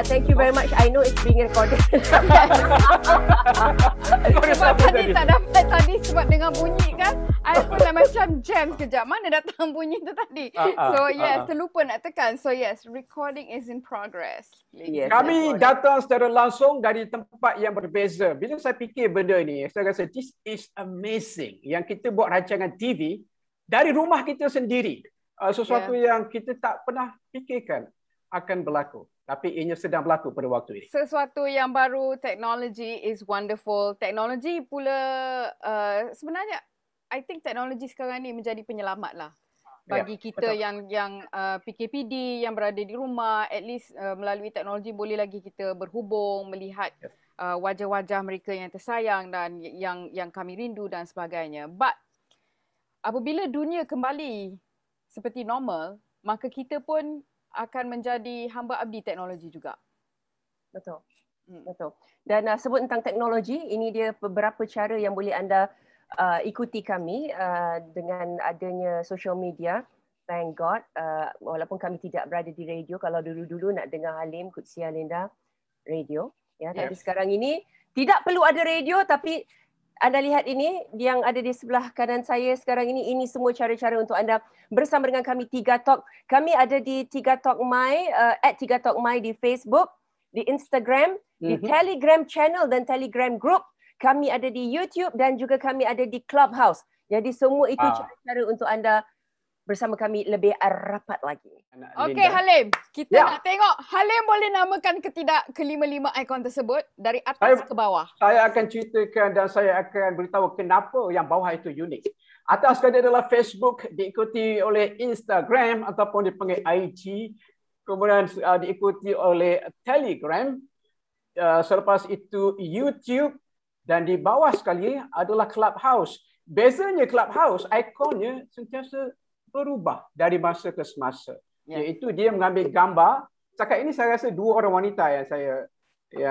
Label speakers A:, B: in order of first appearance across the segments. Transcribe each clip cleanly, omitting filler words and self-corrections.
A: Thank you very much. I know it's being recorded.
B: Sebab tadi tak dapat tadi sebab dengan bunyi kan. I pun dah macam jam sekejap. Mana datang bunyi tu tadi. So yes, terlupa nak tekan. So yes, recording is in progress.
A: Yes,
C: Kami datang secara langsung dari tempat yang berbeza. Bila saya fikir benda ni, saya rasa this is amazing. Yang kita buat rancangan TV dari rumah kita sendiri. Sesuatu yang kita tak pernah fikirkan akan berlaku. Tapi ianya sedang berlaku pada waktu ini.
B: Sesuatu yang baru, teknologi is wonderful. Teknologi pula sebenarnya I think teknologi sekarang ni menjadi penyelamat lah bagi kita yang PKPD yang berada di rumah. At least melalui teknologi boleh lagi kita berhubung, melihat wajah-wajah mereka yang tersayang dan yang kami rindu dan sebagainya. But apabila dunia kembali seperti normal, maka kita pun akan menjadi hamba abdi teknologi juga.
A: Betul. Betul. Dan sebut tentang teknologi, ini dia beberapa cara yang boleh anda ikuti kami dengan adanya social media. Thank God. Walaupun kami tidak berada di radio, kalau dulu-dulu nak dengar Halim, Qudsia, Linda, radio. Ya, tapi sekarang ini tidak perlu ada radio, tapi anda lihat ini yang ada di sebelah kanan saya sekarang ini semua cara-cara untuk anda bersama dengan kami Tiga Talk. Kami ada di Tiga Talk My, @Tiga Talk My di Facebook, di Instagram, di Telegram channel dan Telegram group. Kami ada di YouTube dan juga kami ada di Clubhouse. Jadi semua itu cara-cara untuk anda bersama kami lebih rapat lagi.
B: Okey Halim, kita nak tengok Halim boleh namakan kelima-lima ikon tersebut dari atas ke bawah.
C: Saya akan ceritakan dan saya akan beritahu kenapa yang bawah itu unik. Atas sekali adalah Facebook, diikuti oleh Instagram ataupun dipanggil IG, kemudian diikuti oleh Telegram, selepas itu YouTube, dan di bawah sekali adalah Clubhouse. Bezanya Clubhouse, ikonnya sentiasa berubah dari masa ke semasa. Iaitu dia mengambil gambar. Setakat ini saya rasa dua orang wanita yang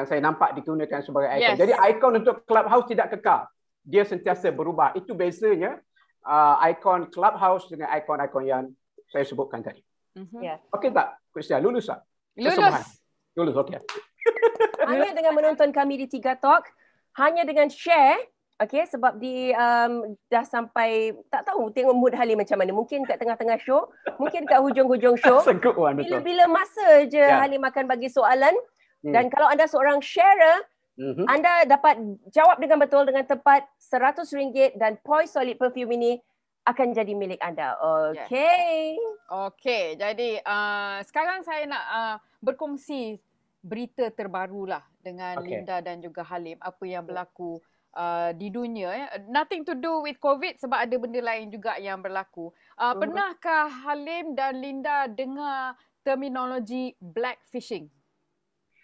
C: saya nampak digunakan sebagai ikon. Jadi ikon untuk Clubhouse tidak kekal. Dia sentiasa berubah. Itu bezanya ikon Clubhouse dengan ikon-ikon yang saya sebutkan tadi. Okey tak? Qudsia, lulus tak? Lulus, okey.
A: Hanya dengan menonton kami di Tiga Talk, hanya dengan share, okey, sebab dah sampai, tak tahu tengok mood Halim macam mana. Mungkin kat tengah-tengah show, mungkin kat hujung-hujung show. Bila-bila masa je Halim akan bagi soalan. Dan kalau anda seorang sharer, anda dapat jawab dengan betul dengan tepat RM100 dan Poise Solid Perfume ini akan jadi milik anda. Okey.
B: Okey, jadi sekarang saya nak berkongsi berita terbarulah dengan Linda dan juga Halim. Apa yang berlaku di dunia. Nothing to do with COVID sebab ada benda lain juga yang berlaku. Pernahkah Halim dan Linda dengar terminologi black fishing?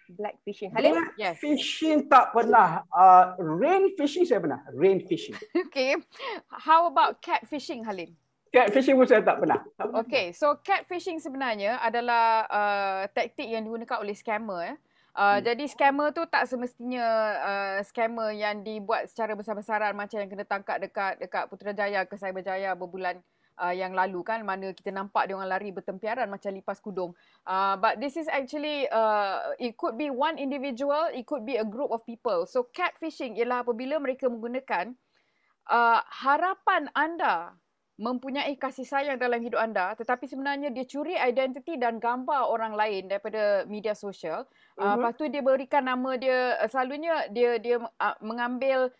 A: Black fishing. Halim?
C: Black fishing tak pernah. Rain fishing saya pernah. Rain fishing.
B: Okay. How about cat fishing, Halim?
C: Cat fishing pun saya tak pernah.
B: Okay. So cat fishing sebenarnya adalah taktik yang digunakan oleh scammer. Jadi scammer tu tak semestinya scammer yang dibuat secara besar-besaran macam yang kena tangkap dekat Putrajaya ke Cyberjaya berbulan yang lalu kan, mana kita nampak dia orang lari bertempiaran macam lipas kudung. But this is actually it could be one individual, it could be a group of people. So catfishing ialah apabila mereka menggunakan harapan anda mempunyai kasih sayang dalam hidup anda, tetapi sebenarnya dia curi identiti dan gambar orang lain daripada media sosial. Lepas tu dia berikan nama dia, selalunya dia mengambil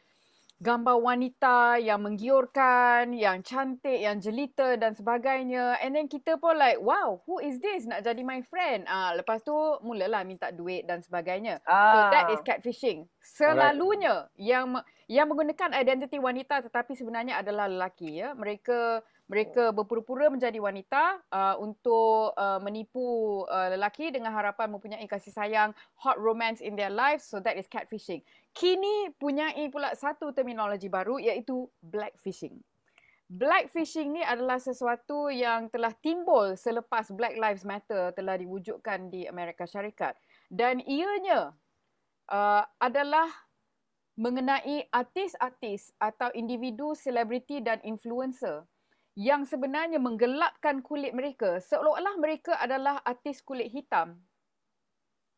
B: gambar wanita yang menggiurkan, yang cantik, yang jelita dan sebagainya. And then kita pun like, wow, who is this? Nak jadi my friend. Lepas tu mulalah minta duit dan sebagainya. So that is catfishing. Selalunya yang menggunakan identiti wanita tetapi sebenarnya adalah lelaki. Ya. Mereka berpura-pura menjadi wanita untuk menipu lelaki dengan harapan mempunyai kasih sayang, hot romance in their lives. So that is catfishing. Kini punyai pula satu terminologi baru iaitu blackfishing. Blackfishing ni adalah sesuatu yang telah timbul selepas Black Lives Matter telah diwujudkan di Amerika Syarikat. Dan ianya adalah mengenai artis-artis atau individu, selebriti dan influencer yang sebenarnya menggelapkan kulit mereka seolah-olah mereka adalah artis kulit hitam.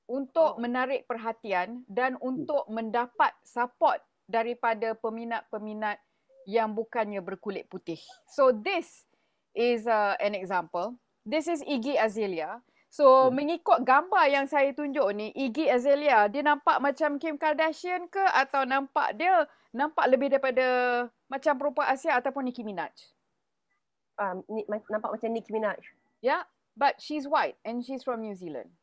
B: untuk menarik perhatian dan untuk mendapat support daripada peminat-peminat yang bukannya berkulit putih. So this is an example. This is Iggy Azalea. So mengikut gambar yang saya tunjuk ni, Iggy Azalea, dia nampak macam Kim Kardashian ke atau nampak lebih daripada macam perempuan Asia ataupun Nicki Minaj?
A: Nampak macam Nicki Minaj.
B: Yeah, but she's white and she's from New Zealand.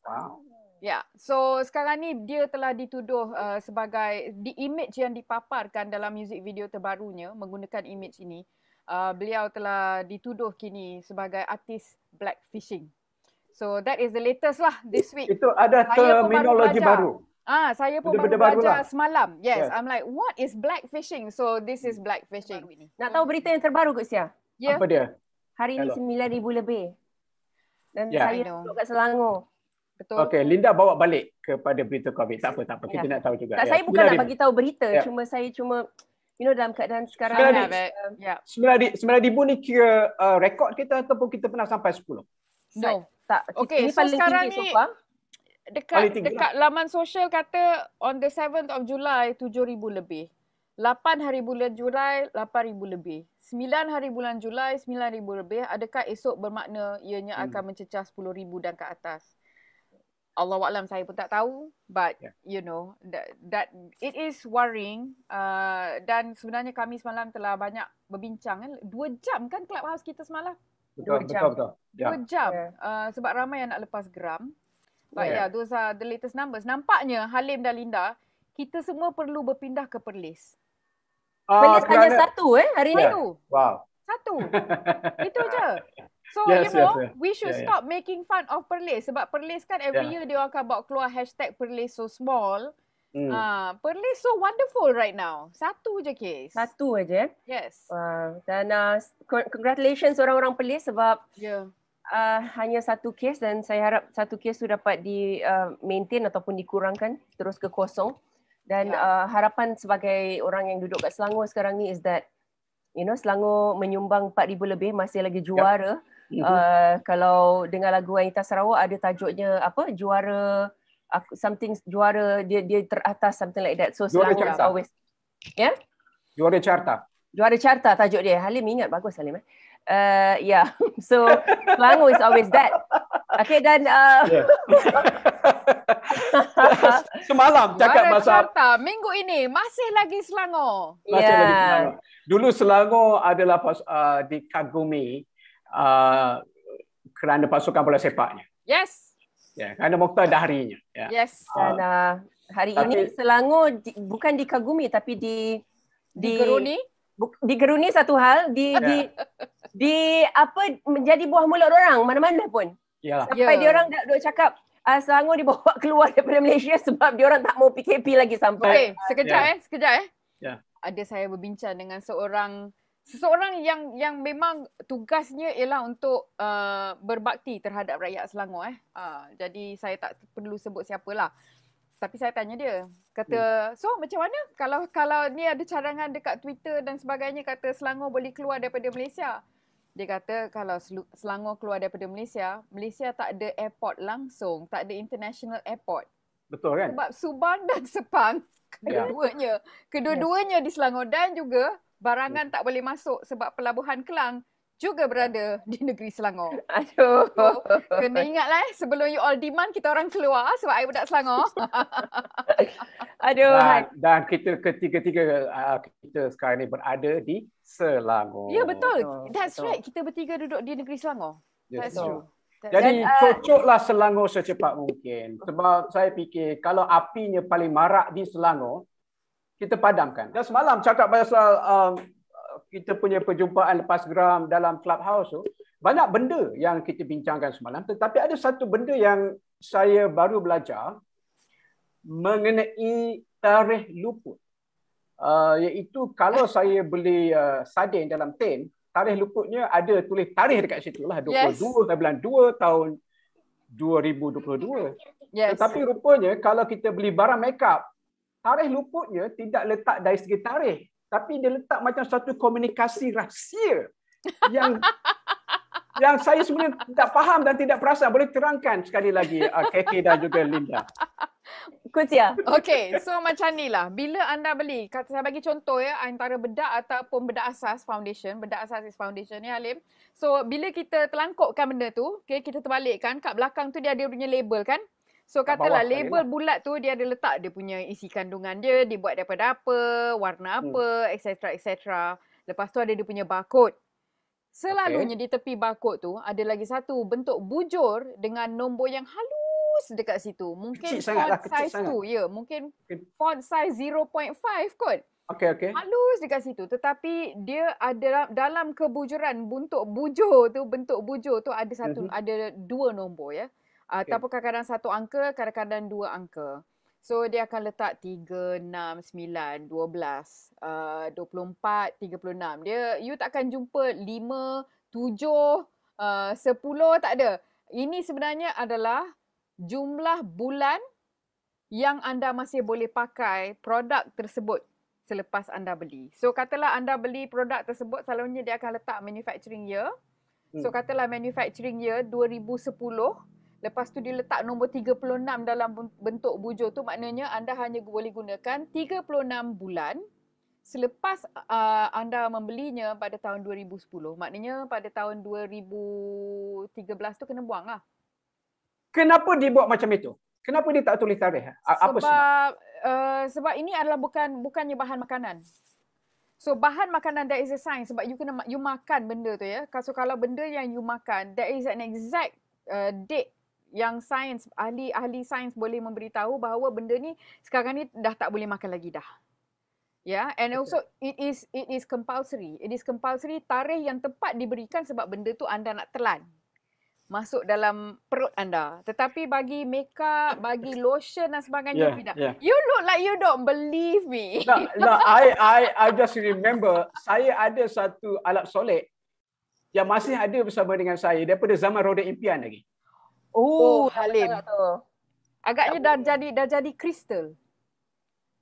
C: Wow.
B: Ya, so sekarang ni dia telah dituduh sebagai image yang dipaparkan dalam music video terbarunya menggunakan image ini. Beliau telah dituduh kini sebagai artis blackfishing. So that is the latest lah this week.
C: Itu ada terminologi baru.
B: Saya pun baru belajar semalam. Yes, I'm like, what is blackfishing? So this is blackfishing.
A: Nak tahu berita yang terbaru ke Sia?
B: Yeah.
C: Apa dia?
A: Hari ni 9,000 lebih. Dan saya duduk kat Selangor.
B: Betul.
C: Okey, Linda bawa balik kepada berita COVID. Tak apa. Kita nak tahu juga.
A: Saya bukan nak bagi tahu berita, saya cuma dalam keadaan sekarang.
C: 9,000 ni kira rekod kita ataupun kita pernah sampai 10?
B: No.
A: Tak.
B: Okey,
A: ini
B: so
A: paling
B: sekarang
A: tinggi
B: ni
A: so far.
B: Dekat laman sosial kata on the 7th of July 7,000 lebih. 8 hari bulan Julai 8,000 lebih. 9 hari bulan Julai 9,000 lebih. Adakah esok bermakna ianya akan mencecah 10,000 dan ke atas? Allahuaklam, saya pun tak tahu, but you know that it is worrying. Dan sebenarnya kami semalam telah banyak berbincang 2 jam kan Clubhouse kita semalam.
C: Betul.
B: 2 jam. Sebab ramai yang nak lepas geram. But those are the latest numbers. Nampaknya Halim dan Linda, kita semua perlu berpindah ke Perlis.
A: Perlis hanya satu hari ni.
C: Wow.
B: Satu. Itu je. So we should stop making fun of Perlis. Sebab Perlis kan every year dia akan bawa keluar hashtag Perlis so small. Perlis so wonderful right now. Satu je case.
A: Satu aja.
B: Yes.
A: Dan congratulations orang-orang Perlis sebab hanya satu kes dan saya harap satu kes tu dapat di maintain ataupun dikurangkan terus ke kosong. Dan harapan sebagai orang yang duduk kat Selangor sekarang ni is that Selangor menyumbang 4,000 lebih, masih lagi juara. Kalau dengar lagu Wanita Sarawak ada tajuknya apa, juara juara dia teratas, something like that. So Selangor is always
C: Juara carta
A: tajuk dia. Halim ingat, bagus Halim. So Selangor is always that. Okay, dan
C: semalam cakap pasal
B: minggu ini masih lagi Selangor.
C: Dulu Selangor adalah dikagumi kerana pasukan bola sepaknya.
B: Yes.
C: Kerana Mokhtar Dahrinya.
B: Yes.
A: Dan hari ini Selangor bukan dikagumi tapi
B: digeruni.
A: Digeruni satu hal, menjadi buah mulut orang mana-mana pun. Sampai dia orang duk cakap Selangor dibawa keluar daripada Malaysia sebab dia orang tak mau PKP lagi sampai.
B: Sekejap. Ada saya berbincang dengan seseorang yang memang tugasnya ialah untuk berbakti terhadap rakyat Selangor. Jadi saya tak perlu sebut siapalah. Tapi saya tanya dia, kata, so macam mana kalau ni ada cadangan dekat Twitter dan sebagainya, kata Selangor boleh keluar daripada Malaysia. Dia kata kalau Selangor keluar daripada Malaysia, Malaysia tak ada airport langsung, tak ada international airport.
C: Betul kan?
B: Sebab Subang dan Sepang, kedua-duanya di Selangor, dan juga barangan tak boleh masuk sebab pelabuhan Kelang juga berada di negeri Selangor.
A: Aduh.
B: So, kena ingatlah sebelum you all demand, kita orang keluar sebab I budak Selangor.
A: Aduh.
C: Dan kita ketiga-tiga kita sekarang ni berada di Selangor.
B: Ya, betul. That's right. Kita bertiga duduk di negeri Selangor. That's true.
C: Jadi cocoklah Selangor secepat mungkin. Sebab saya fikir kalau apinya paling marak di Selangor, kita padamkan. Dan semalam cakap pasal kita punya perjumpaan lepas geram dalam Clubhouse tu, banyak benda yang kita bincangkan semalam. Tetapi ada satu benda yang saya baru belajar mengenai tarikh luput. Iaitu kalau saya beli sardin dalam tin, tarikh luputnya ada tulis tarikh dekat situ lah, 22 bulan 2 tahun 2022.
B: Yes.
C: Tetapi rupanya kalau kita beli barang makeup, tarikh luputnya tidak letak dari segi tarikh, tapi dia letak macam satu komunikasi rahsia yang yang saya sebenarnya tak faham dan tidak perasan. Boleh terangkan sekali lagi KK dan juga Linda.
A: Kutia.
B: Okay, so macam ni lah. Bila anda beli, saya bagi contoh ya, antara bedak ataupun bedak asas foundation. Bedak asas is foundation ni Halim. So, bila kita terlangkupkan benda tu, okay, kita terbalikkan, kat belakang tu dia ada punya label kan. So, katalah label bulat tu dia ada letak dia punya isi kandungan dia, dibuat daripada apa, warna apa, etc. etc. Lepas tu ada dia punya barcode. Selalunya di tepi barcode tu ada lagi satu bentuk bujur dengan nombor yang halus dekat situ. Mungkin font size tu, ya, mungkin font size 0.5 kot.
C: Okey.
B: Halus dekat situ, tetapi dia ada dalam kebujuran bentuk bujur tu ada ada dua nombor ya. Ataupun kadang-kadang satu angka, kadang-kadang dua angka. So dia akan letak 3, 6, 9, 12, 24, 36. You tak akan jumpa 5, 7, 10, tak ada. Ini sebenarnya adalah jumlah bulan yang anda masih boleh pakai produk tersebut selepas anda beli. So katalah anda beli produk tersebut, selalunya dia akan letak manufacturing year. So katalah manufacturing year 2010. Lepas tu dia letak nombor 36 dalam bentuk bujur tu, maknanya anda hanya boleh gunakan 36 bulan selepas anda membelinya pada tahun 2010. Maknanya pada tahun 2013 tu kena buang lah.
C: Kenapa dia buat macam itu? Kenapa dia tak tulis tarikh? Apa sebab?
B: Sebab ini adalah bukannya bahan makanan. So bahan makanan there is a science, sebab you makan benda tu ya. So kalau benda yang you makan, there is an exact date yang ahli sains boleh memberitahu bahawa benda ni sekarang ni dah tak boleh makan lagi dah. Yeah, and also it is compulsory. It is compulsory, tarikh yang tepat diberikan sebab benda tu anda nak telan masuk dalam perut anda. Tetapi bagi makeup, bagi lotion dan sebagainya tidak. You look like you don't believe me.
C: No, I just remember saya ada satu alat solek yang masih ada bersama dengan saya daripada zaman roda impian lagi.
B: Oh, Halim. Agaknya dah jadi kristal.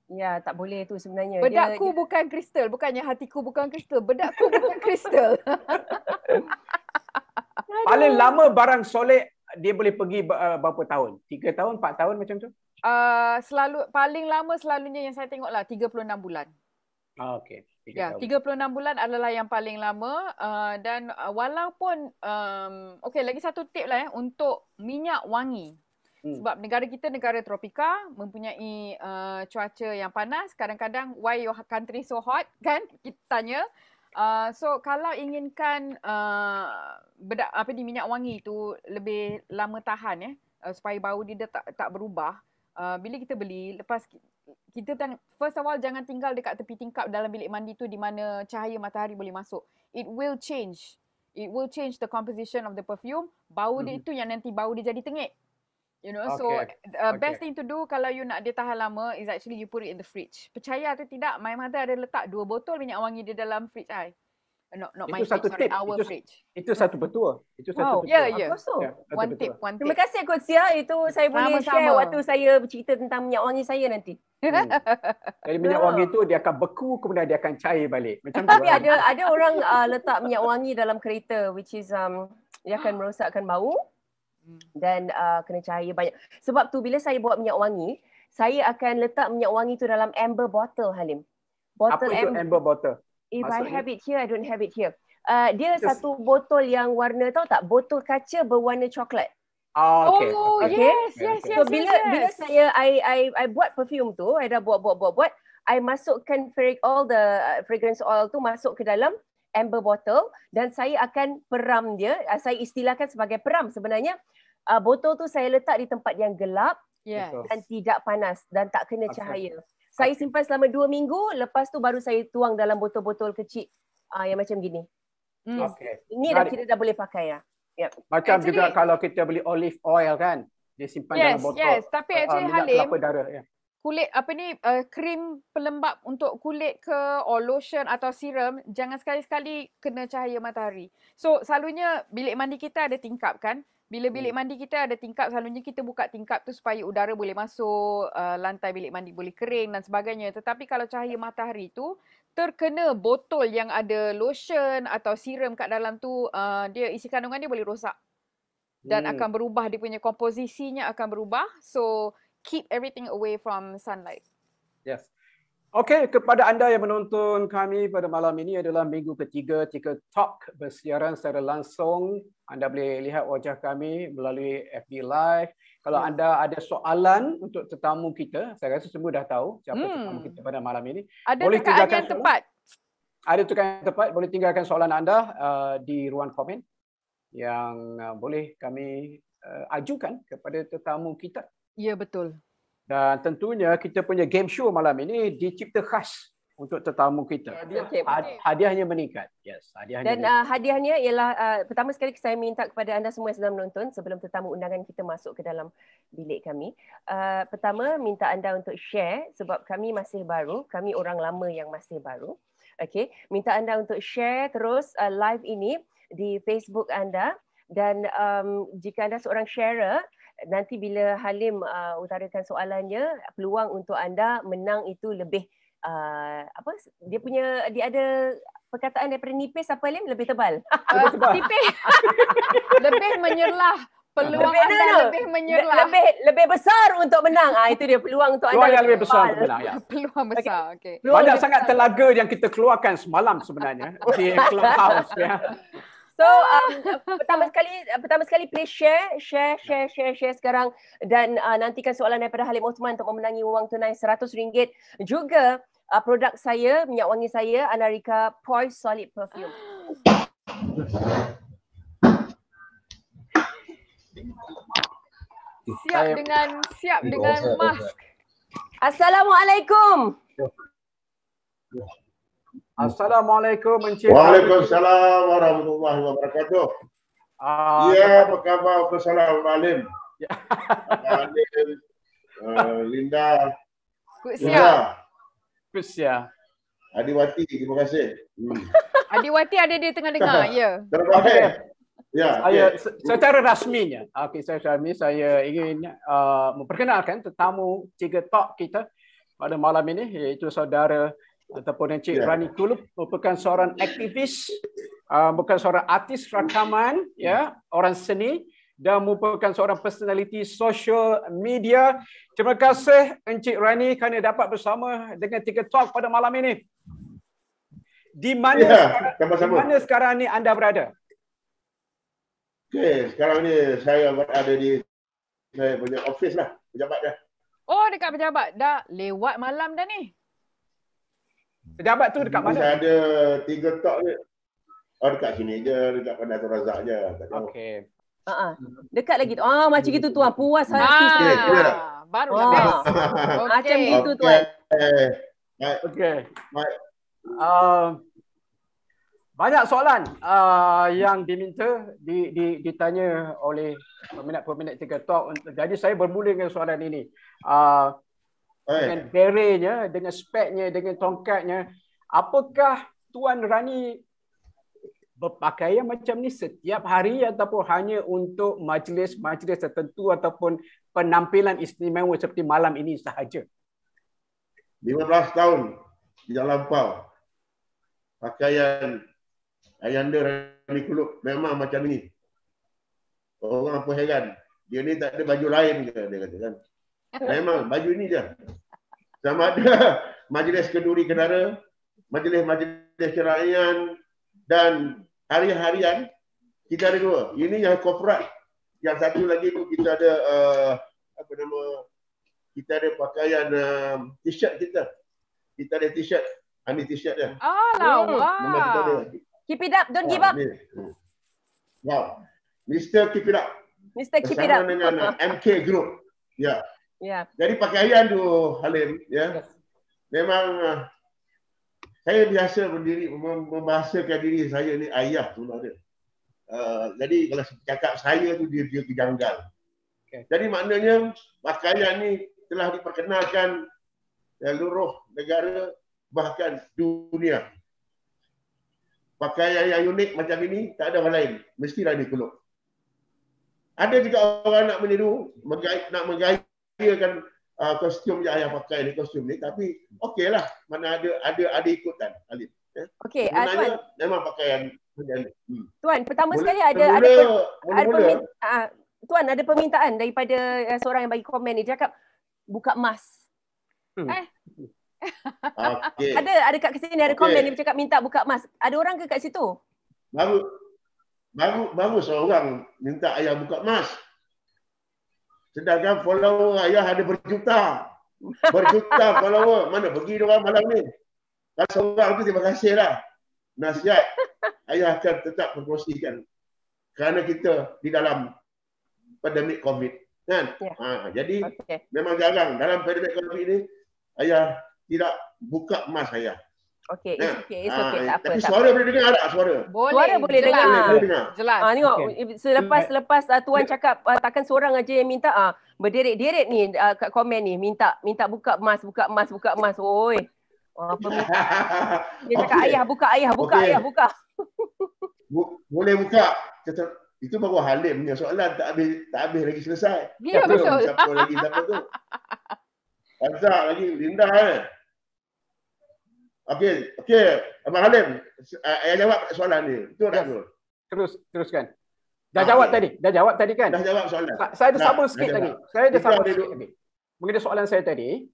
A: Ya, tak boleh tu sebenarnya.
B: Bedakku bukan kristal, bukannya hatiku bukan kristal. Bedakku bukan kristal.
C: Paling lama barang solek dia boleh pergi berapa tahun? 3 tahun, 4 tahun macam tu?
B: Paling lama selalunya yang saya tengok lah 36 bulan.
C: Okey.
B: 36 bulan adalah yang paling lama dan walaupun lagi satu tip lah untuk minyak wangi. Sebab negara kita negara tropika, mempunyai cuaca yang panas, kadang-kadang why your country so hot kan kita tanya. So kalau inginkan minyak wangi tu lebih lama tahan supaya bau dia tak berubah, bila kita beli, lepas kita first of all jangan tinggal dekat tepi tingkap dalam bilik mandi tu di mana cahaya matahari boleh masuk. It will change the composition of the perfume. Bau dia itu yang nanti bau dia jadi tengik. You know, best thing to do kalau you nak dia tahan lama is actually you put it in the fridge. Percaya atau tidak, my mother ada letak 2 botol minyak wangi di dalam fridge I. Not my fridge, sorry, our fridge.
C: Itu satu betul.
B: Ya. One tip.
A: Terima kasih Coach Sia. Itu saya boleh share waktu saya bercerita tentang minyak wangi saya nanti.
C: Jadi minyak wangi tu dia akan beku, kemudian dia akan cair balik. Macam
A: tapi ada orang letak minyak wangi dalam kereta, which is dia akan merosakkan bau dan kena cahaya banyak. Sebab tu bila saya buat minyak wangi, saya akan letak minyak wangi tu dalam amber bottle, Halim.
C: Apa itu amber bottle?
A: If I have it here, I don't have it here. Dia satu botol yang warna, tahu tak? Botol kaca berwarna coklat.
B: Yes.
A: So bila saya I buat perfume tu, I dah buat, I masukkan all the fragrance oil tu masuk ke dalam amber bottle dan saya akan peram dia. Saya istilahkan sebagai peram. Sebenarnya botol tu saya letak di tempat yang gelap dan tidak panas dan tak kena cahaya. Saya simpan selama 2 minggu, lepas tu baru saya tuang dalam botol-botol kecil yang macam gini. Ini dah boleh pakai ya.
C: Macam actually, juga kalau kita beli olive oil kan, dia simpan dalam botol.
B: Yes, tapi actually Halim,
C: darah,
B: kulit krim pelembap untuk kulit ke or lotion atau serum, jangan sekali-sekali kena cahaya matahari. So selalunya bilik mandi kita ada tingkap kan. Bila bilik mandi kita ada tingkap, selalunya kita buka tingkap tu supaya udara boleh masuk, lantai bilik mandi boleh kering dan sebagainya. Tetapi kalau cahaya matahari tu terkena botol yang ada lotion atau serum kat dalam tu, dia isi kandungan dia boleh rosak. Dan akan berubah, dia punya komposisinya akan berubah. So, keep everything away from sunlight.
C: Yes. Okey, kepada anda yang menonton kami pada malam ini adalah minggu ketiga TikTok bersiaran secara langsung. Anda boleh lihat wajah kami melalui FB Live. Kalau anda ada soalan untuk tetamu kita, saya rasa semua dah tahu siapa tetamu kita pada malam ini.
B: Ada
C: boleh
B: tekaan yang tepat.
C: Ada tekaan yang tepat. Boleh tinggalkan soalan anda di ruang komen yang boleh kami ajukan kepada tetamu kita.
B: Ya, betul.
C: Dan tentunya kita punya game show malam ini dicipta khas untuk tetamu kita. Hadiahnya meningkat. Yes, hadiahnya.
A: Dan hadiahnya ialah pertama sekali saya minta kepada anda semua yang sedang menonton sebelum tetamu undangan kita masuk ke dalam bilik kami. Pertama, minta anda untuk share sebab kami masih baru, kami orang lama yang masih baru. Okey, minta anda untuk share terus live ini di Facebook anda dan jika anda seorang sharer, nanti bila Halim utarakan soalannya, peluang untuk anda menang itu lebih dia ada perkataan daripada nipis apa Halim? Lebih tebal.
B: Tipis. Lebih menyerlah. Peluang anda lebih menyerlah.
A: Lebih besar untuk menang. Itu dia peluang untuk anda.
C: Yang lebih besar untuk menang. Ya.
B: Peluang besar. Okay.
C: Banyak sangat telaga yang kita keluarkan semalam sebenarnya di Clubhouse. Ya.
A: So pertama sekali please share sekarang dan nantikan soalan daripada Halim Osman untuk memenangi wang tunai RM100. Juga produk saya, minyak wangi saya, Anarika Poise Solid Perfume.
B: Siap dengan mask.
A: Assalamualaikum.
C: Assalamualaikum Encik.
D: Waalaikumsalam warahmatullahi wabarakatuh. Ya, apa khabar Assalamualaikum Alim? Alim, Linda.
B: Kusia.
D: Adiwati, terima kasih.
B: Adiwati ada dia tengah dengar, ya.
D: Terbaik. Ya.
C: Secara rasminya, saya ingin memperkenalkan tetamu TikTok kita pada malam ini, iaitu saudara ataupun Encik Rani Kulub, merupakan seorang aktivis, bukan seorang artis rakaman, ya, orang seni dan merupakan seorang personality social media. Terima kasih Encik Rani kerana dapat bersama dengan TikTok pada malam ini. Di mana sekarang ni anda berada?
D: Okey, sekarang ni saya berada di saya punya office lah, pejabat dah.
B: Oh, dekat pejabat. Dah lewat malam dah ni.
C: Pejabat tu dekat mana?
D: Saya ada TikTok ni. Oh, dekat sini je, dekat Bandar Tun Razak je.
C: Okey.
A: Dekat lagi tu. Macam gitu tuan, puas hati.
B: Barulah best.
A: Macam gitu tuan.
C: Okey. Banyak soalan yang diminta ditanya oleh peminat TikTok. Jadi saya bermula dengan soalan ini. Dengan berenya, dengan speknya, dengan tongkatnya, apakah Tuan Rani berpakaian macam ni setiap hari ataupun hanya untuk majlis-majlis tertentu ataupun penampilan istimewa seperti malam ini sahaja?
D: 15 tahun tidak lampau. Pakaian Ayanda Rani Kulub memang macam ni. Orang apa heran, dia ni tak ada baju lain ke, dia kata kan. Memang baju ni je. Sama ada majlis kenduri kenara, majlis-majlis kerajaan dan hari-harian kita ada dua. Ini yang korporat. Yang satu lagi tu kita ada kita ada pakaian t-shirt kita. Kita ada t-shirt. Ini t-shirt dia.
B: Wow.
A: Keep it up, don't give up.
D: Wow. Mr. Keep it up.
A: Mr. Keep it up.
D: Bersama dengan MK Group. Ya.
A: Ya.
D: Jadi pakaian tu Halim, ya. Memang saya biasa berdiri membahasakan diri saya ni ayah sebenarnya. Jadi kalau cakap saya tu dia kejanggal. Okay. Jadi maknanya pakaian ni telah diperkenalkan seluruh negara bahkan dunia. Pakaian yang unik macam ini tak ada orang lain, mesti Rani Kulub. Ada juga orang nak meniru, nak menggayakan kostum yang ayah pakai ni, kostum ni, tapi okeylah, mana ada ikutan Alif.
A: Okey,
D: sebenarnya
A: Tuan.
D: memang pakaian
A: Tuan, pertama sekali Tuan ada permintaan daripada seorang yang bagi komen ni, dia cakap buka mask.
D: Okay.
A: Ada kat sini ada komen dia cakap minta buka mask. Ada orang ke kat situ?
D: Baru seorang minta ayah buka mask. Sedangkan follower ayah ada berjuta. Berjuta follower. Mana pergi diorang malam ni? Kalau seorang tu terima kasih lah. Nasihat ayah akan tetap promosikan. Kerana kita di dalam pandemik COVID. Kan? Jadi memang jarang dalam pandemik COVID ni ayah tidak buka mask ayah.
A: Okey, it's okay. Tak apa.
D: Tapi suara boleh dengar tak? Suara
A: boleh dengar.
B: Jelas.
A: Tengok, selepas Tuan cakap takkan seorang aja yang minta, berderet-deret ni kat komen ni minta buka mask. Oi. Apa dia cakap ayah buka. Ayah buka.
D: Boleh buka. Itu baru Halim punya soalan, tak habis lagi selesai.
B: Ya, betul.
D: Siapa tu? Azhar lagi, Linda kan? Okey. Abang Halim, ayah jawab soalan ni. Betul tak tu?
C: Teruskan. Dah jawab tadi kan?
D: Dah jawab soalan.
C: Saya ada sambung sikit lagi. Mengenai soalan saya tadi,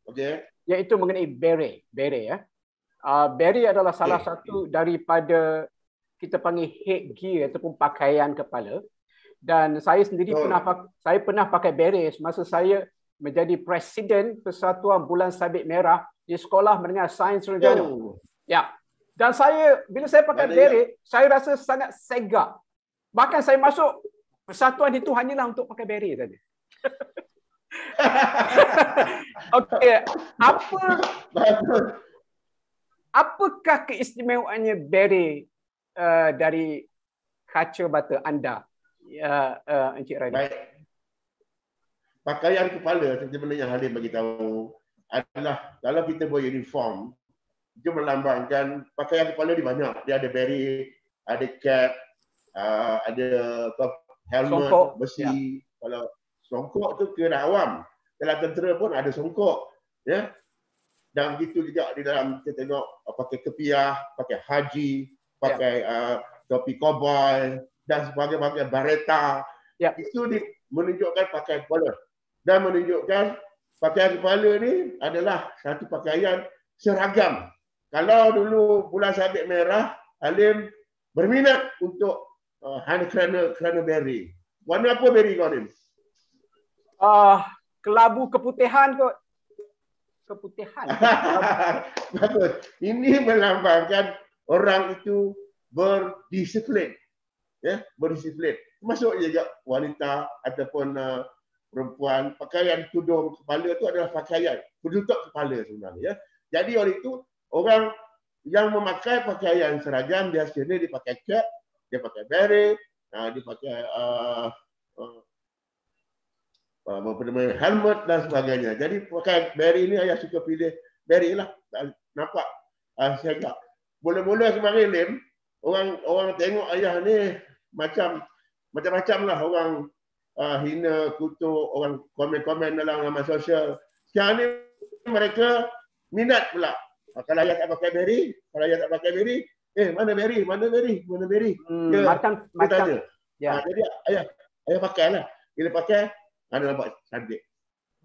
C: iaitu mengenai beret ya. Beret adalah salah satu daripada kita panggil headgear ataupun pakaian kepala. Dan saya sendiri pernah pakai beret semasa saya menjadi presiden Persatuan Bulan Sabit Merah di Sekolah Menengah Sains Terengganu. Ya. Dan bila saya pakai beret, saya rasa sangat segak. Bahkan saya masuk persatuan itu hanyalah untuk pakai beret saja. Okey, apakah keistimewaannya beret dari kacamata anda, Encik Raidi?
D: Baik. Pakaian kepala sebenarnya Halim bagi tahu adalah kalau kita beruniform, itu melambangkan pakaian kepala ni banyak. Dia ada beret, ada cap, ada helmet songkok besi. Kalau songkok tu kena awam. Dalam tentera pun ada songkok, ya. Dan begitu juga di dalam kita tengok pakai kepiah, pakai haji, pakai topi cowboy dan sebagainya, bareta. Itu menunjukkan pakaian kepala dan menunjukkan pakaian kepala ni adalah satu pakaian seragam. Kalau dulu Bulan Sabit Merah, Halim berminat untuk kerana beret. Warna apa beret kau, Halim?
C: Kelabu keputihan kot. Keputihan.
D: Bagus. Ini melambangkan orang itu berdisiplin. Ya, berdisiplin. Termasuk juga wanita ataupun perempuan, pakaian tudung kepala itu adalah pakaian penutup kepala sebenarnya. Ya. Jadi oleh itu orang yang memakai pakaian seragam biasanya dia pakai cap, dia pakai beret, dia pakai helmet dan sebagainya. Jadi pakai beret ini ayah suka pilih beret lah. Nampak segak. Mula-mula kemarin Lim, orang tengok ayah ni macam-macam lah orang hina, kutuk, orang komen-komen dalam laman sosial. Sekarang ni mereka minat pula. Kalau ayah tak pakai beret, mana beret? Macam. Jadi ayah pakailah. Bila pakai, ada nampak cantik.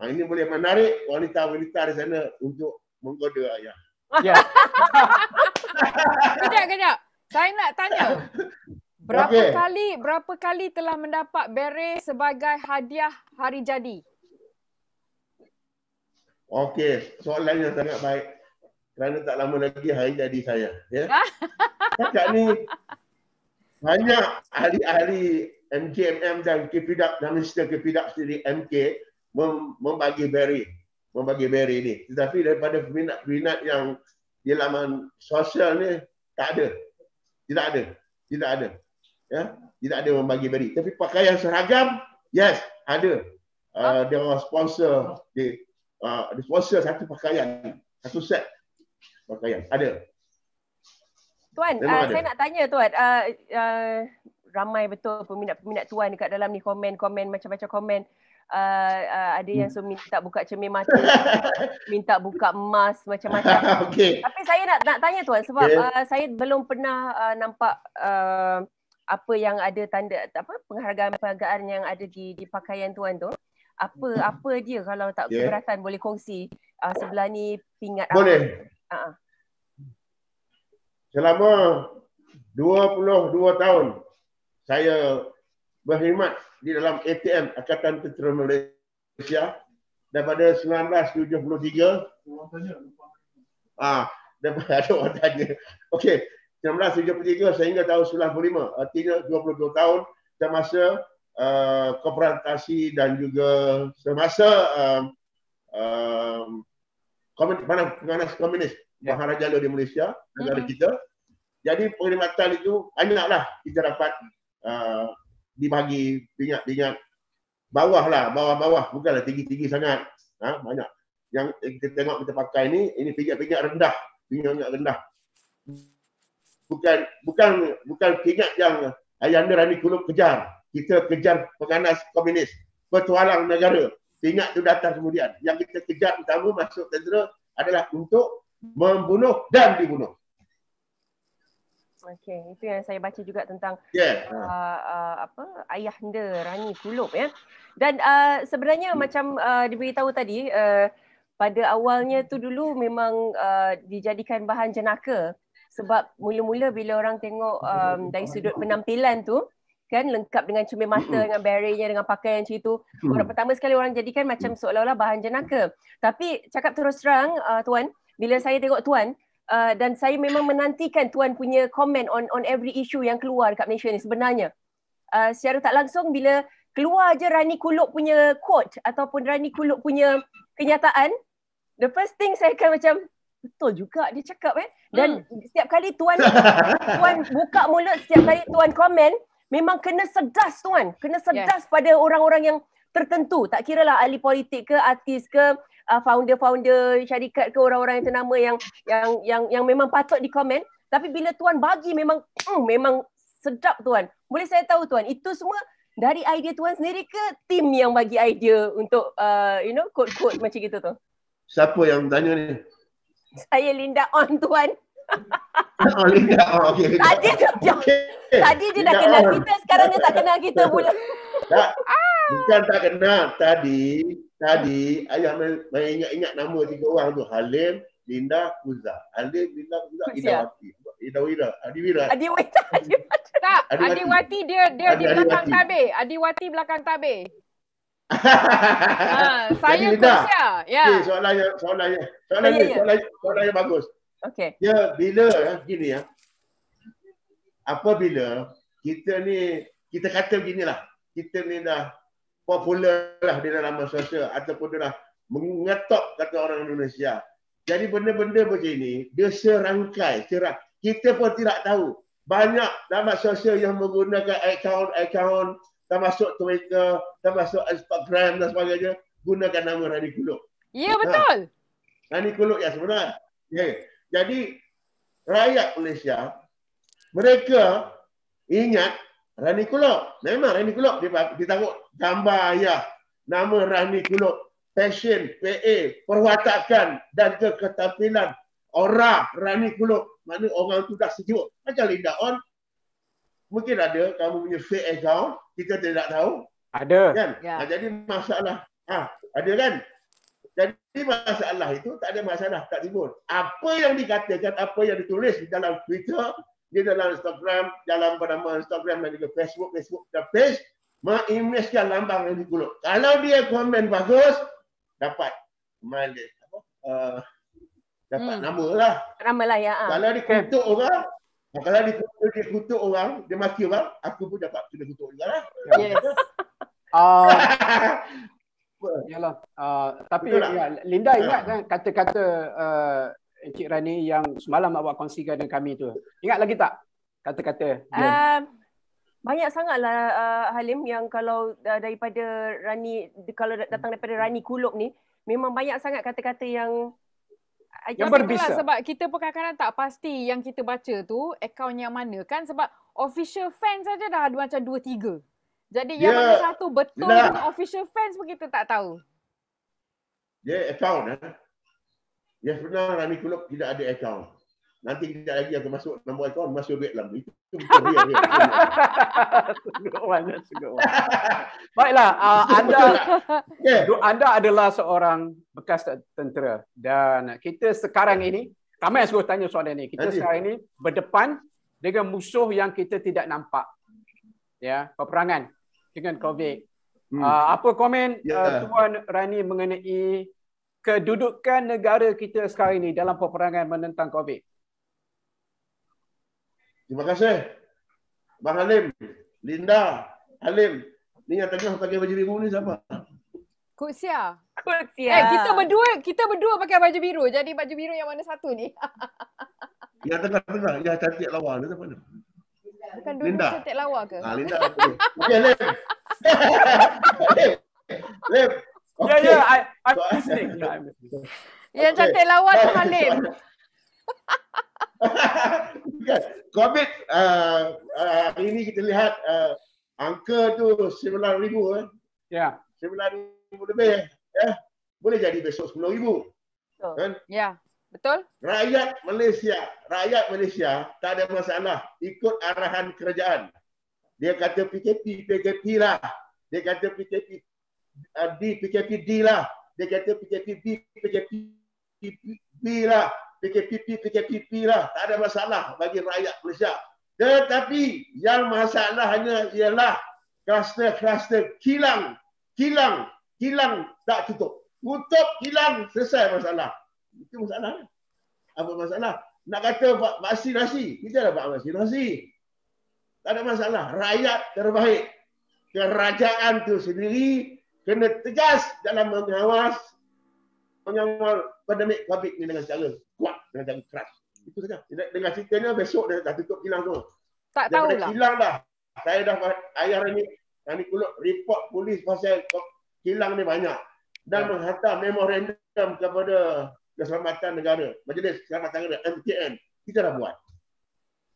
D: Ini boleh menarik wanita-wanita di sana untuk menggoda ayah.
C: Ya.
B: Kejap. Saya nak tanya. Berapa kali telah mendapat beret sebagai hadiah hari jadi?
D: Okey, soalannya sangat baik. Kerana tak lama lagi hari jadi saya, ya. Cakap ni banyak ahli-ahli MKMM dan Kepidak dan Minister Kepidak sendiri MK membagi beret ni. Tetapi daripada peminat yang di laman sosial ni tidak ada. Ya, tidak ada membagi beret. Tapi pakaian seragam, yes, ada. Dia orang sponsor, dia sponsor satu pakaian, satu set pakaian, ada.
A: Tuan, saya nak tanya Tuan, ramai betul peminat-peminat Tuan dekat dalam ni komen macam-macam komen. ada yang suruh minta buka cermin mata, minta buka emas, macam-macam.
D: Okey.
A: Tapi saya nak tanya tuan sebab saya belum pernah nampak apa yang ada tanda penghargaan yang ada di pakaian tuan tu. Apa dia, kalau tak keberatan boleh kongsi. Sebelah ni pingat
D: boleh. Selama 22 tahun saya berkhidmat di dalam ATM Angkatan Tentera Malaysia daripada 1973. Daripada ada orang tanya. Okey, 1973 sehingga tahun 95. Artinya 22 tahun semasa konfrontasi dan juga semasa panas komunis Maharajala di Malaysia, negara kita. Jadi perkhidmatan itu banyaklah kita dapat dibagi pingat-pingat bawah-bawah, bukanlah tinggi-tinggi sangat. Banyak. Yang kita tengok kita pakai ini pingat-pingat rendah, pingat rendah. Bukan pingat yang Ayahanda Rani Kulub kejar. Kita kejar penganas komunis, petualang negara. Pingat itu datang kemudian. Yang kita kejar utama masuk tentera adalah untuk membunuh dan dibunuh.
A: Okey, itu yang saya baca juga tentang Ayahanda Rani Kulub ya. Dan sebenarnya macam diberitahu tadi, pada awalnya tu dulu memang dijadikan bahan jenaka. Sebab mula-mula bila orang tengok dari sudut penampilan tu, kan lengkap dengan cermin mata, dengan barrier-nya, dengan pakaian macam itu, orang pertama sekali orang jadikan macam seolah-olah bahan jenaka. Tapi cakap terus terang tuan, bila saya tengok tuan, dan saya memang menantikan tuan punya komen on every issue yang keluar dekat Malaysia ni sebenarnya. Secara tak langsung bila keluar je Rani Kulub punya quote ataupun Rani Kulub punya kenyataan, the first thing saya akan macam, betul juga dia cakap Dan setiap kali tuan buka mulut, setiap kali tuan komen, memang kena sedas tuan. Kena sedas pada orang-orang yang tertentu. Tak kira lah ahli politik ke, artis ke, founder-founder syarikat ke, orang-orang yang ternama yang memang patut dikomen. Tapi bila tuan bagi memang sedap tuan. Boleh saya tahu tuan, itu semua dari idea tuan sendiri ke tim yang bagi idea untuk quote-quote macam gitu tu?
D: Siapa yang tanya ni?
A: Saya Linda On tuan.
D: Linda On. Okey.
A: Tadi dia dah kenal kita, sekarang dia tak kenal kita pula.
D: Bukan tak kenal. Tadi ayah ingat nama 3 orang tu. Halim, Linda, Kuza. Halim, Linda, Kuza, Idawati. Adiwira.
B: Tak, Adiwati dia di belakang tabir. Adiwati belakang tabir. Saya Kusia. Ya.
D: Soalannya bagus.
A: Okey.
D: Ya, bila gini ya. Apabila kita kata beginilah. Kita ni dah popular lah di dalam sosial ataupun dah mengetop kata orang Indonesia. Jadi benda-benda macam ini dia serangkai. Kita pun tidak tahu. Banyak dalam sosial yang menggunakan akaun termasuk Twitter, termasuk Instagram dan sebagainya, gunakan nama Rani Kulub.
B: Ya, betul.
D: Rani Kulub yang sebenar. Jadi rakyat Malaysia, mereka ingat Rani Kulub. Memang Rani Kulub ditaruh gambar ayah, nama Rani Kulub, passion, PA, perwatakan dan keterampilan orang Rani Kulub. Mana orang tu dah sejuk. Macam Linda On. Mungkin ada kamu punya fake account, kita tidak tahu.
C: Ada.
D: Kan? Jadi masalah. Ada kan? Jadi masalah itu tak ada masalah, tak timbul. Apa yang dikatakan, apa yang ditulis di dalam Twitter, di dalam Instagram, dalam bernama Instagram dan juga Facebook dan page, mengimejkan lambang Rani Kulub. Kalau dia komen bagus, dapat dapat nama lah.
A: Nama lah ya.
D: Kalau dikutuk orang, kalau dia kutuk orang, dia maki orang, aku pun dapat kena kutuk juga lah.
A: Yes.
C: Yalah. Tapi Linda ingat kan kata-kata Encik Rani yang semalam awak kongsikan dengan kami tu. Ingat lagi tak kata-kata dia?
A: Banyak sangatlah Halim yang kalau daripada Rani, kalau datang daripada Rani Kulub ni, memang banyak sangat kata-kata yang
C: berbisa.
B: Sebab kita pun kadang-kadang tak pasti yang kita baca tu akaun yang mana kan, sebab official fans saja dah ada macam 2-3. Jadi yang mana satu betul punya official fans pun kita tak tahu.
D: Dia account. Yang sebenar Rani Kulub tidak ada account. Nanti tidak lagi akan masuk nombor account, masuk duit dalam. Itu betul real.
C: Baiklah, anda adalah seorang bekas tentera dan kita sekarang ini, ramai yang suruh tanya soalan ini. Kita sekarang ini berdepan dengan musuh yang kita tidak nampak. Ya, peperangan dengan COVID. Apa komen Tuan Rani mengenai kedudukan negara kita sekarang ini dalam peperangan menentang COVID?
D: Terima kasih. Bang Halim, Linda, Halim. Ni yang tengah pakai baju biru ni siapa?
B: Kut Sia. Kita berdua pakai baju biru. Jadi baju biru yang mana satu ni?
D: Yang tengah-tengah, yang cantik lawa ni siapa ni?
B: Bukan dua cantik lawa ke?
D: Linda. Okey, Lim. Lim.
C: I'm listening.
B: Yang cantik lawa tu Halim.
D: COVID hari ini kita lihat angka tu 9,000
C: Ya.
D: 9,000 lebih boleh jadi besok 10,000 kan?
B: Ya, betul.
D: Rakyat Malaysia tak ada masalah ikut arahan kerajaan. Dia kata PKP lah. Dia kata PKP PKP lah. Dia kata PKP lah. PKP lah. Tak ada masalah bagi rakyat Malaysia. Tetapi yang masalahnya ialah kluster kilang tak tutup. Tutup kilang, selesai masalah. Itu masalah. Apa masalah? Nak kata vaksinasi, kita dah buat vaksinasi. Tak ada masalah. Rakyat terbaik. Kerajaan tu sendiri kena tegas dalam mengawal pandemik COVID ni dengan cara kuat, dengan cara keras. Itu saja. Dengan ceritanya besok dia dah tutup kilang tu.
B: Tak tahulah.
D: Kilang dah. Saya dah ayah Rani Kulub report polis pasal kilang ni banyak. Dan menghantar memorandum kepada Keselamatan Negara, Majlis Keselamatan Negara, MKN. Kita dah buat.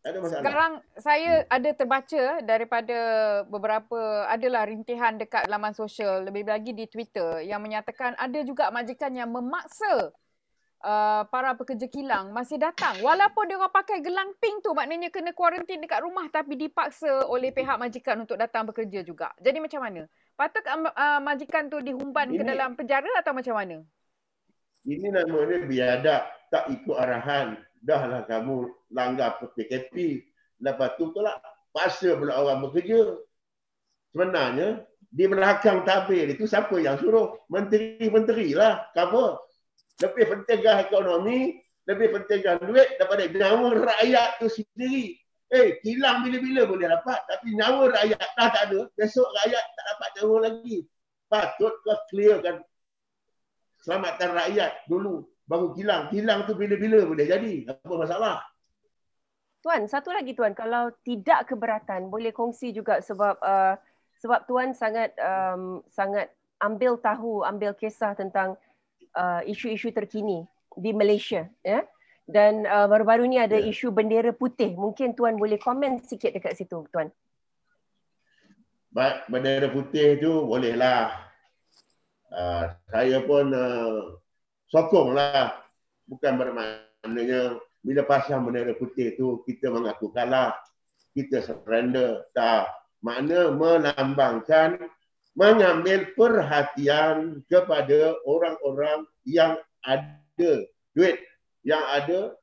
D: Tak ada masalah.
B: Sekarang saya ada terbaca daripada adalah rintihan dekat laman sosial, lebih lagi di Twitter, yang menyatakan ada juga majikan yang memaksa para pekerja kilang masih datang. Walaupun dia orang pakai gelang pink tu, maknanya kena kuarantin dekat rumah, tapi dipaksa oleh pihak majikan untuk datang bekerja juga. Jadi macam mana? Patut majikan tu dihumban ke dalam penjara atau macam mana?
D: Ini namanya biadab, tak ikut arahan. Dahlah kamu langgar PKP. Lepas tu lah paksa pula orang bekerja. Sebenarnya di belakang tabir itu siapa yang suruh? Menteri-menteri lah cover. Lebih pentingkan ekonomi, lebih pentingkan duit daripada nyawa rakyat tu sendiri. Kilang bila-bila boleh dapat, tapi nyawa rakyat dah tak ada. Besok rakyat tak dapat nyawa lagi. Patut kau clearkan keselamatan rakyat dulu. Baru kilang. Kilang tu bila-bila boleh jadi. Apa masalah?
A: Tuan, satu lagi Tuan. Kalau tidak keberatan, boleh kongsi juga sebab Tuan sangat ambil kisah tentang isu-isu terkini di Malaysia. Ya? Dan baru-baru ni ada isu bendera putih. Mungkin Tuan boleh komen sikit dekat situ, Tuan.
D: Baik, bendera putih tu bolehlah. Saya pun sokonglah. Bukan bermaknanya bila pasang bendera putih tu kita mengaku kalah, kita surrender. Tak. Makna melambangkan, mengambil perhatian kepada orang-orang yang ada duit, yang ada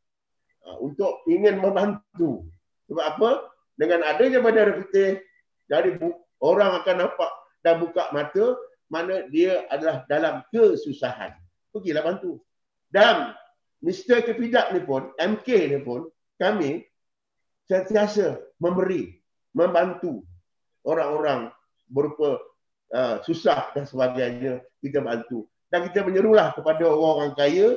D: untuk ingin membantu. Sebab apa? Dengan adanya bendera putih, jadi orang akan nampak dan buka mata mana dia adalah dalam kesusahan. Pergilah bantu. Dan Mr. Kepidak ni pun, MK ni pun, kami sentiasa memberi, membantu orang-orang berupa susah dan sebagainya, kita bantu. Dan kita menyerulah kepada orang-orang kaya,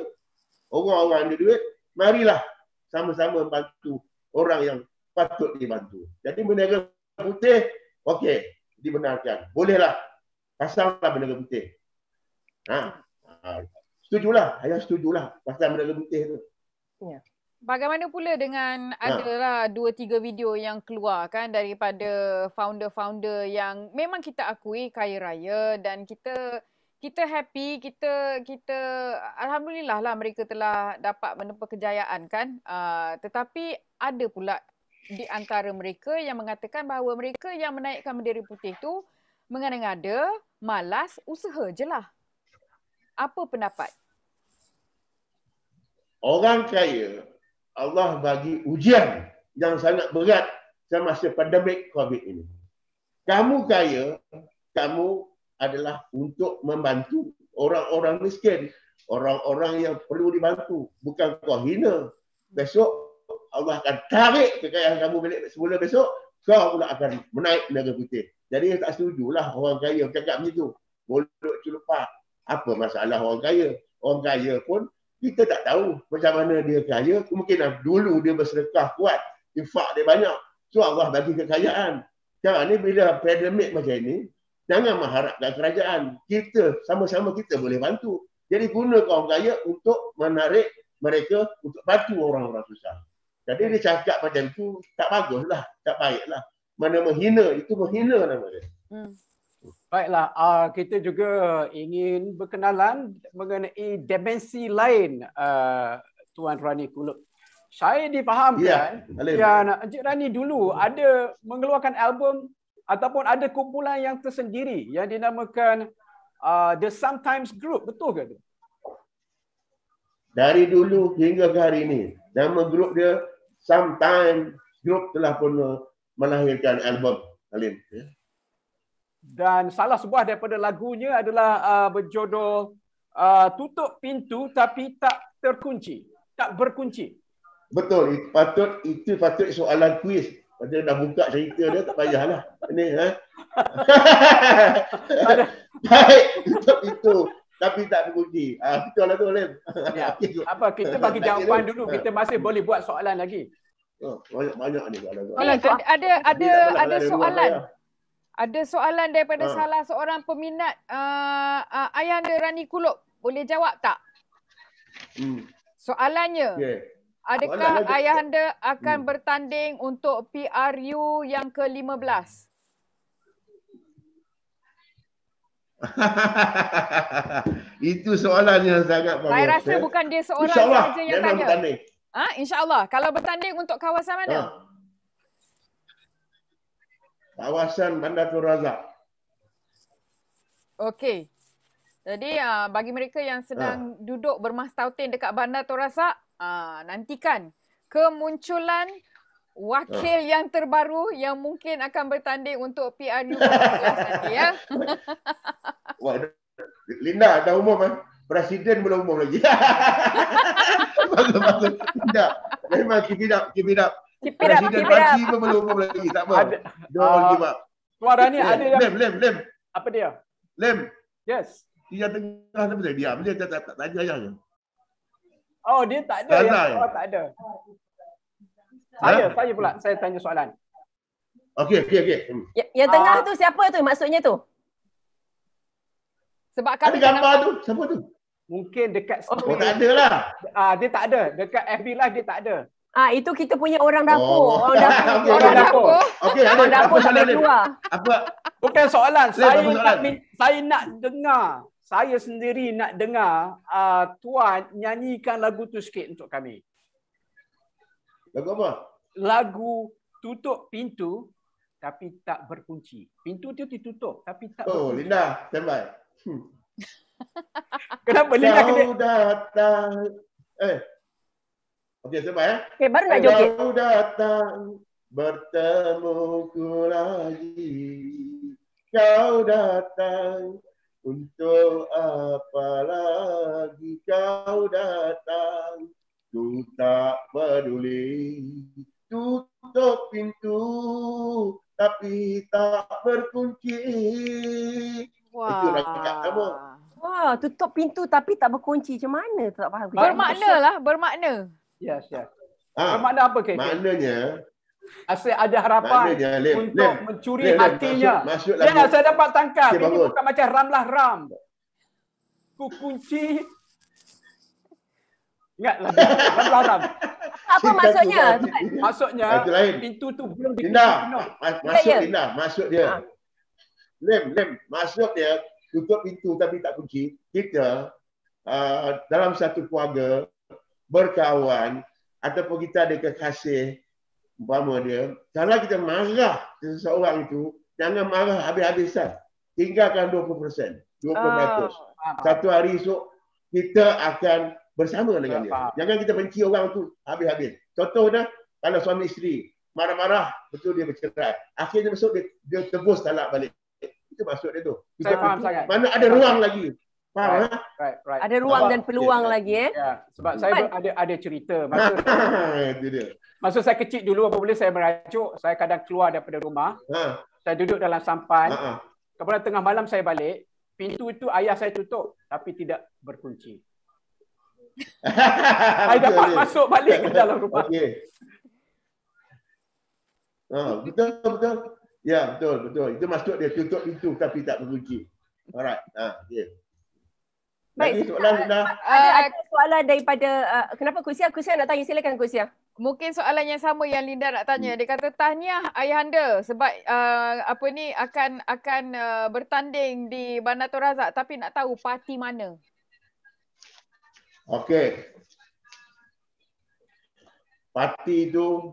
D: orang-orang yang ada duit, marilah sama-sama bantu orang yang patut dibantu. Jadi bendera putih, okey, dibenarkan. Bolehlah, pasanglah bendera putih. Setujulah, saya setujulah pasal bendera putih tu.
A: Ya.
B: Bagaimana pula dengan adalah 2-3 video yang keluar kan daripada founder-founder yang memang kita akui kaya raya dan kita happy, kita alhamdulillah lah mereka telah dapat menempuh kejayaan kan. Tetapi ada pula di antara mereka yang mengatakan bahawa mereka yang menaikkan bendera putih tu mengada-ngada, malas, usaha je lah. Apa pendapat?
D: Orang kaya, Allah bagi ujian yang sangat berat semasa pandemik COVID ini. Kamu kaya, kamu adalah untuk membantu orang-orang miskin, orang-orang yang perlu dibantu. Bukan kau hina. Besok Allah akan tarik kekayaan kamu balik semula besok, kau pula akan menaik bendera putih. Jadi tak setujulah orang kaya cakap macam tu. Bodoh celupak. Apa masalah orang kaya? Orang kaya pun kita tak tahu macam mana dia kaya. Kemungkinan dulu dia bersedekah kuat, infak dia banyak. So Allah bagi kekayaan. Sekarang ni bila pandemik macam ni, jangan mengharapkan kerajaan. Kita, sama-sama kita boleh bantu. Jadi guna orang kaya untuk menarik mereka untuk bantu orang-orang susah. Jadi dia cakap macam tu, tak baguslah, tak baiklah. Mana menghina, itu menghina nama dia.
C: Baiklah, kita juga ingin berkenalan mengenai dimensi lain Tuan Rani Kulub. Saya difahamkan yang Encik Rani dulu ada mengeluarkan album ataupun ada kumpulan yang tersendiri yang dinamakan The Sometimes Group, betul ke tu?
D: Dari dulu hingga ke hari ini, nama grup dia Sometimes Group telah pun melahirkan album. Alim.
C: Dan salah sebuah daripada lagunya adalah berjudul Tutup Pintu Tapi Tak Terkunci, tak berkunci.
D: Betul, itu patut soalan kuis. Padahal dah buka cerita dia, tak payahlah. Ini, baik, tutup pintu tapi tak berkunci. Betul lah tu, Lim.
C: Ya. Apa, kita bagi jawapan dulu, kita masih boleh buat soalan lagi.
D: Banyak ni soalan.
B: Ada soalan. Ada soalan daripada salah seorang peminat Ayahanda Rani Kulub. Boleh jawab tak? Soalannya, adakah Ayahanda akan bertanding untuk PRU yang ke-15?
D: Itu soalan yang sangat bagus.
B: Saya rasa bukan dia seorang saja yang tanya. InsyaAllah. Kalau bertanding untuk kawasan mana?
D: Kawasan Bandar Tun Razak.
B: Okey. Jadi bagi mereka yang sedang duduk bermastautin dekat Bandar Tun Razak, nantikan kemunculan wakil yang terbaru yang mungkin akan bertanding untuk PRU nanti ya.
D: Wah, Linda dah umum kan? Presiden belum umum lagi. Bagus. Linda, memang keep it up. Presiden parti pun belum umum lagi. Tak apa. Don't give up.
C: Suara ni ada yang...
D: Lem.
C: Apa dia?
D: Lem.
C: Yes.
D: Dia tengah tu dia diam. Dia tak tanya je.
C: Oh, dia tak ada. Tak ada. Saya pula. Saya tanya soalan.
D: Okey.
A: Yang tengah tu siapa tu maksudnya tu?
B: Sebab kami
D: ada gambar tu. Siapa tu?
C: Mungkin dekat
D: story. Oh, tak ada lah.
C: Dia tak ada. Dekat FB Live dia tak ada.
A: Itu kita punya orang dapur. Orang
C: dapur.
D: Okey,
A: orang dapur tak boleh keluar.
C: Bukan soalan. Saya nak dengar. Saya sendiri nak dengar Tuan nyanyikan lagu tu sikit untuk kami.
D: Lagu apa?
C: Lagu Tutup Pintu Tapi Tak Berkunci. Pintu tu ditutup tapi tak berkunci.
D: Linda, standby.
C: Kenapa Linda kena?
D: Kau datang. Okey, standby
A: Okey, baru nak joget.
D: Kau datang bertemuku lagi. Kau datang untuk apa lagi? Kau datang, ku tak peduli. Tutup pintu tapi tak berkunci. Itu rakyat kamu.
A: Wah, tutup pintu tapi tak berkunci. Macam mana? Tak faham.
B: Bermakna.
C: Yes. Bermakna apa ke?
D: Maknanya
C: asyik ada harapan untuk mencuri hatinya. Ya, saya dapat tangkap. Ini bukan macam Ramlah Ram. Ku kunci. Ingat lagi. Ramlah Ram.
A: Apa maksudnya?
C: Maksudnya
D: itu lain.
C: pintu tu belum ditutup
D: Linda,
C: penuh.
D: masuk
A: Ya.
D: Linda, masuk dia. Lem, masuk dia, tutup pintu tapi tak kunci. Kita dalam satu keluarga, berkawan, ataupun kita ada kekasih, umpama dia, kalau kita marah seseorang itu, jangan marah habis-habisan. Tinggalkan 20%, 20%. Satu hari esok, kita akan bersama dengan dia. Jangan kita benci orang tu habis-habis. Contohnya, kalau suami isteri marah-marah, betul dia bercerai. Akhirnya besok dia tebus talak balik. Itu maksud dia tu.
C: Saya faham sangat.
D: Mana ada ruang lagi. Faham?
C: Right.
A: Ada ruang dan peluang lagi
C: Ya, sebab saya ada cerita.
D: Itu dia.
C: Masa saya kecil dulu, apabila saya merajuk, saya kadang keluar daripada rumah. Saya duduk dalam sampan. Kemudian tengah malam saya balik, pintu itu ayah saya tutup tapi tidak berkunci. Saya dapat masuk balik ke dalam rumah.
D: Okey. Betul. Ya, betul. Itu maksud dia, tutup pintu tapi tak berkunci. Alright. Okay. Lagi soalan dah.
A: Ada soalan daripada kenapa Kusia nak tanya, silakan Kusia.
B: Mungkin soalan yang sama yang Linda nak tanya. Dia kata tahniah ayahanda sebab akan bertanding di Banatul Razak tapi nak tahu parti mana.
D: Okey. Parti itu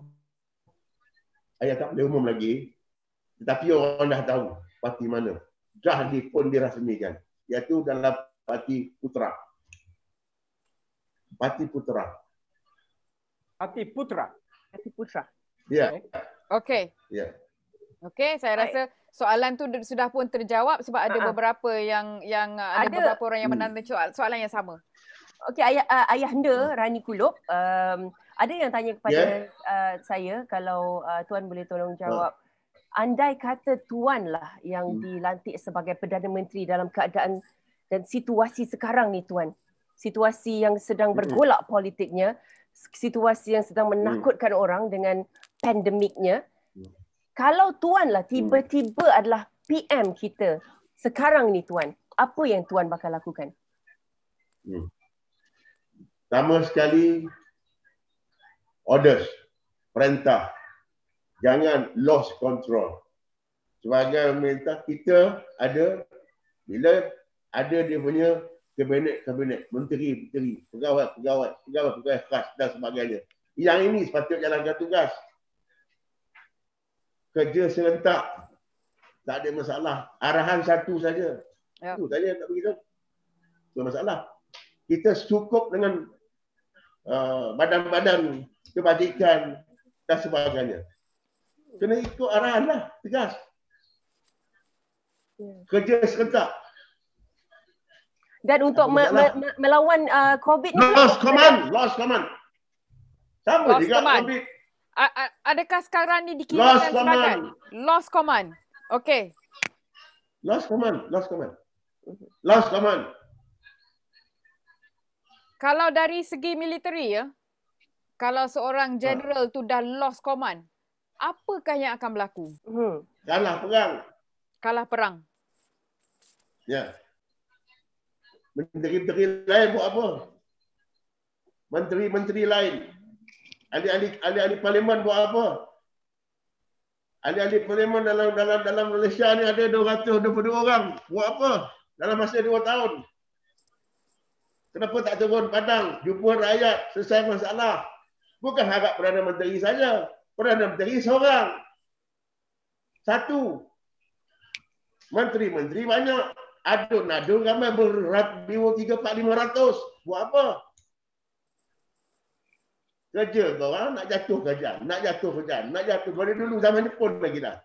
D: ayah tak boleh umum lagi. Tetapi orang dah tahu parti mana. Dah pun dirasmikan. Iaitu dalam Parti Putra. Parti Putra.
C: Parti Putra.
D: Ya.
B: Okey.
D: Ya.
B: Okey, saya rasa soalan tu sudah pun terjawab sebab ada beberapa yang ada beberapa orang yang menanti soalan yang sama.
A: Okey, ayahanda Rani Kulub, ada yang tanya kepada saya, kalau Tuan boleh tolong jawab. Andai kata Tuan lah yang dilantik sebagai Perdana Menteri dalam keadaan dan situasi sekarang ni Tuan, situasi yang sedang bergolak politiknya, situasi yang sedang menakutkan orang dengan pandemiknya, kalau Tuan lah tiba-tiba adalah PM kita sekarang ni Tuan, apa yang Tuan bakal lakukan?
D: Pertama sekali, orders, perintah. Jangan lost control. Sebagai pemerintah, kita ada, bila ada dia punya kabinet, menteri, pegawai khas dan sebagainya. Yang ini sepatutnya jalankan tugas. Kerja serentak, tak ada masalah. Arahan satu saja. Itu saja tak begitu. Tak masalah. Kita cukup dengan badan-badan kebajikan dan sebagainya. Kena ikut arahan lah, tegas. Kerja serentak.
A: Dan untuk melawan COVID ni...
D: Lost command. Sama juga COVID.
B: Adakah sekarang ni dikirimkan serangan? Lost command. Okey.
D: Lost command.
B: Kalau dari segi militeri kalau seorang general tu dah lost command, apakah yang akan berlaku? Kalah perang.
D: Ya. Menteri-menteri lain buat apa? Menteri-menteri lain. Ahli-ahli parlimen buat apa? Ahli-ahli parlimen dalam Malaysia ni ada 222 orang. Buat apa? Dalam masa 2 tahun. Kenapa tak turun padang, jumpa rakyat, selesai masalah? Bukan harap Perdana Menteri saja. Perdana Menteri seorang. Satu. Menteri-menteri banyak. Adun-adun ramai beribu 3, 4, 500. Buat apa? Kerja korang nak jatuh kerjaan. Dari dulu zaman Jepun lagi dah.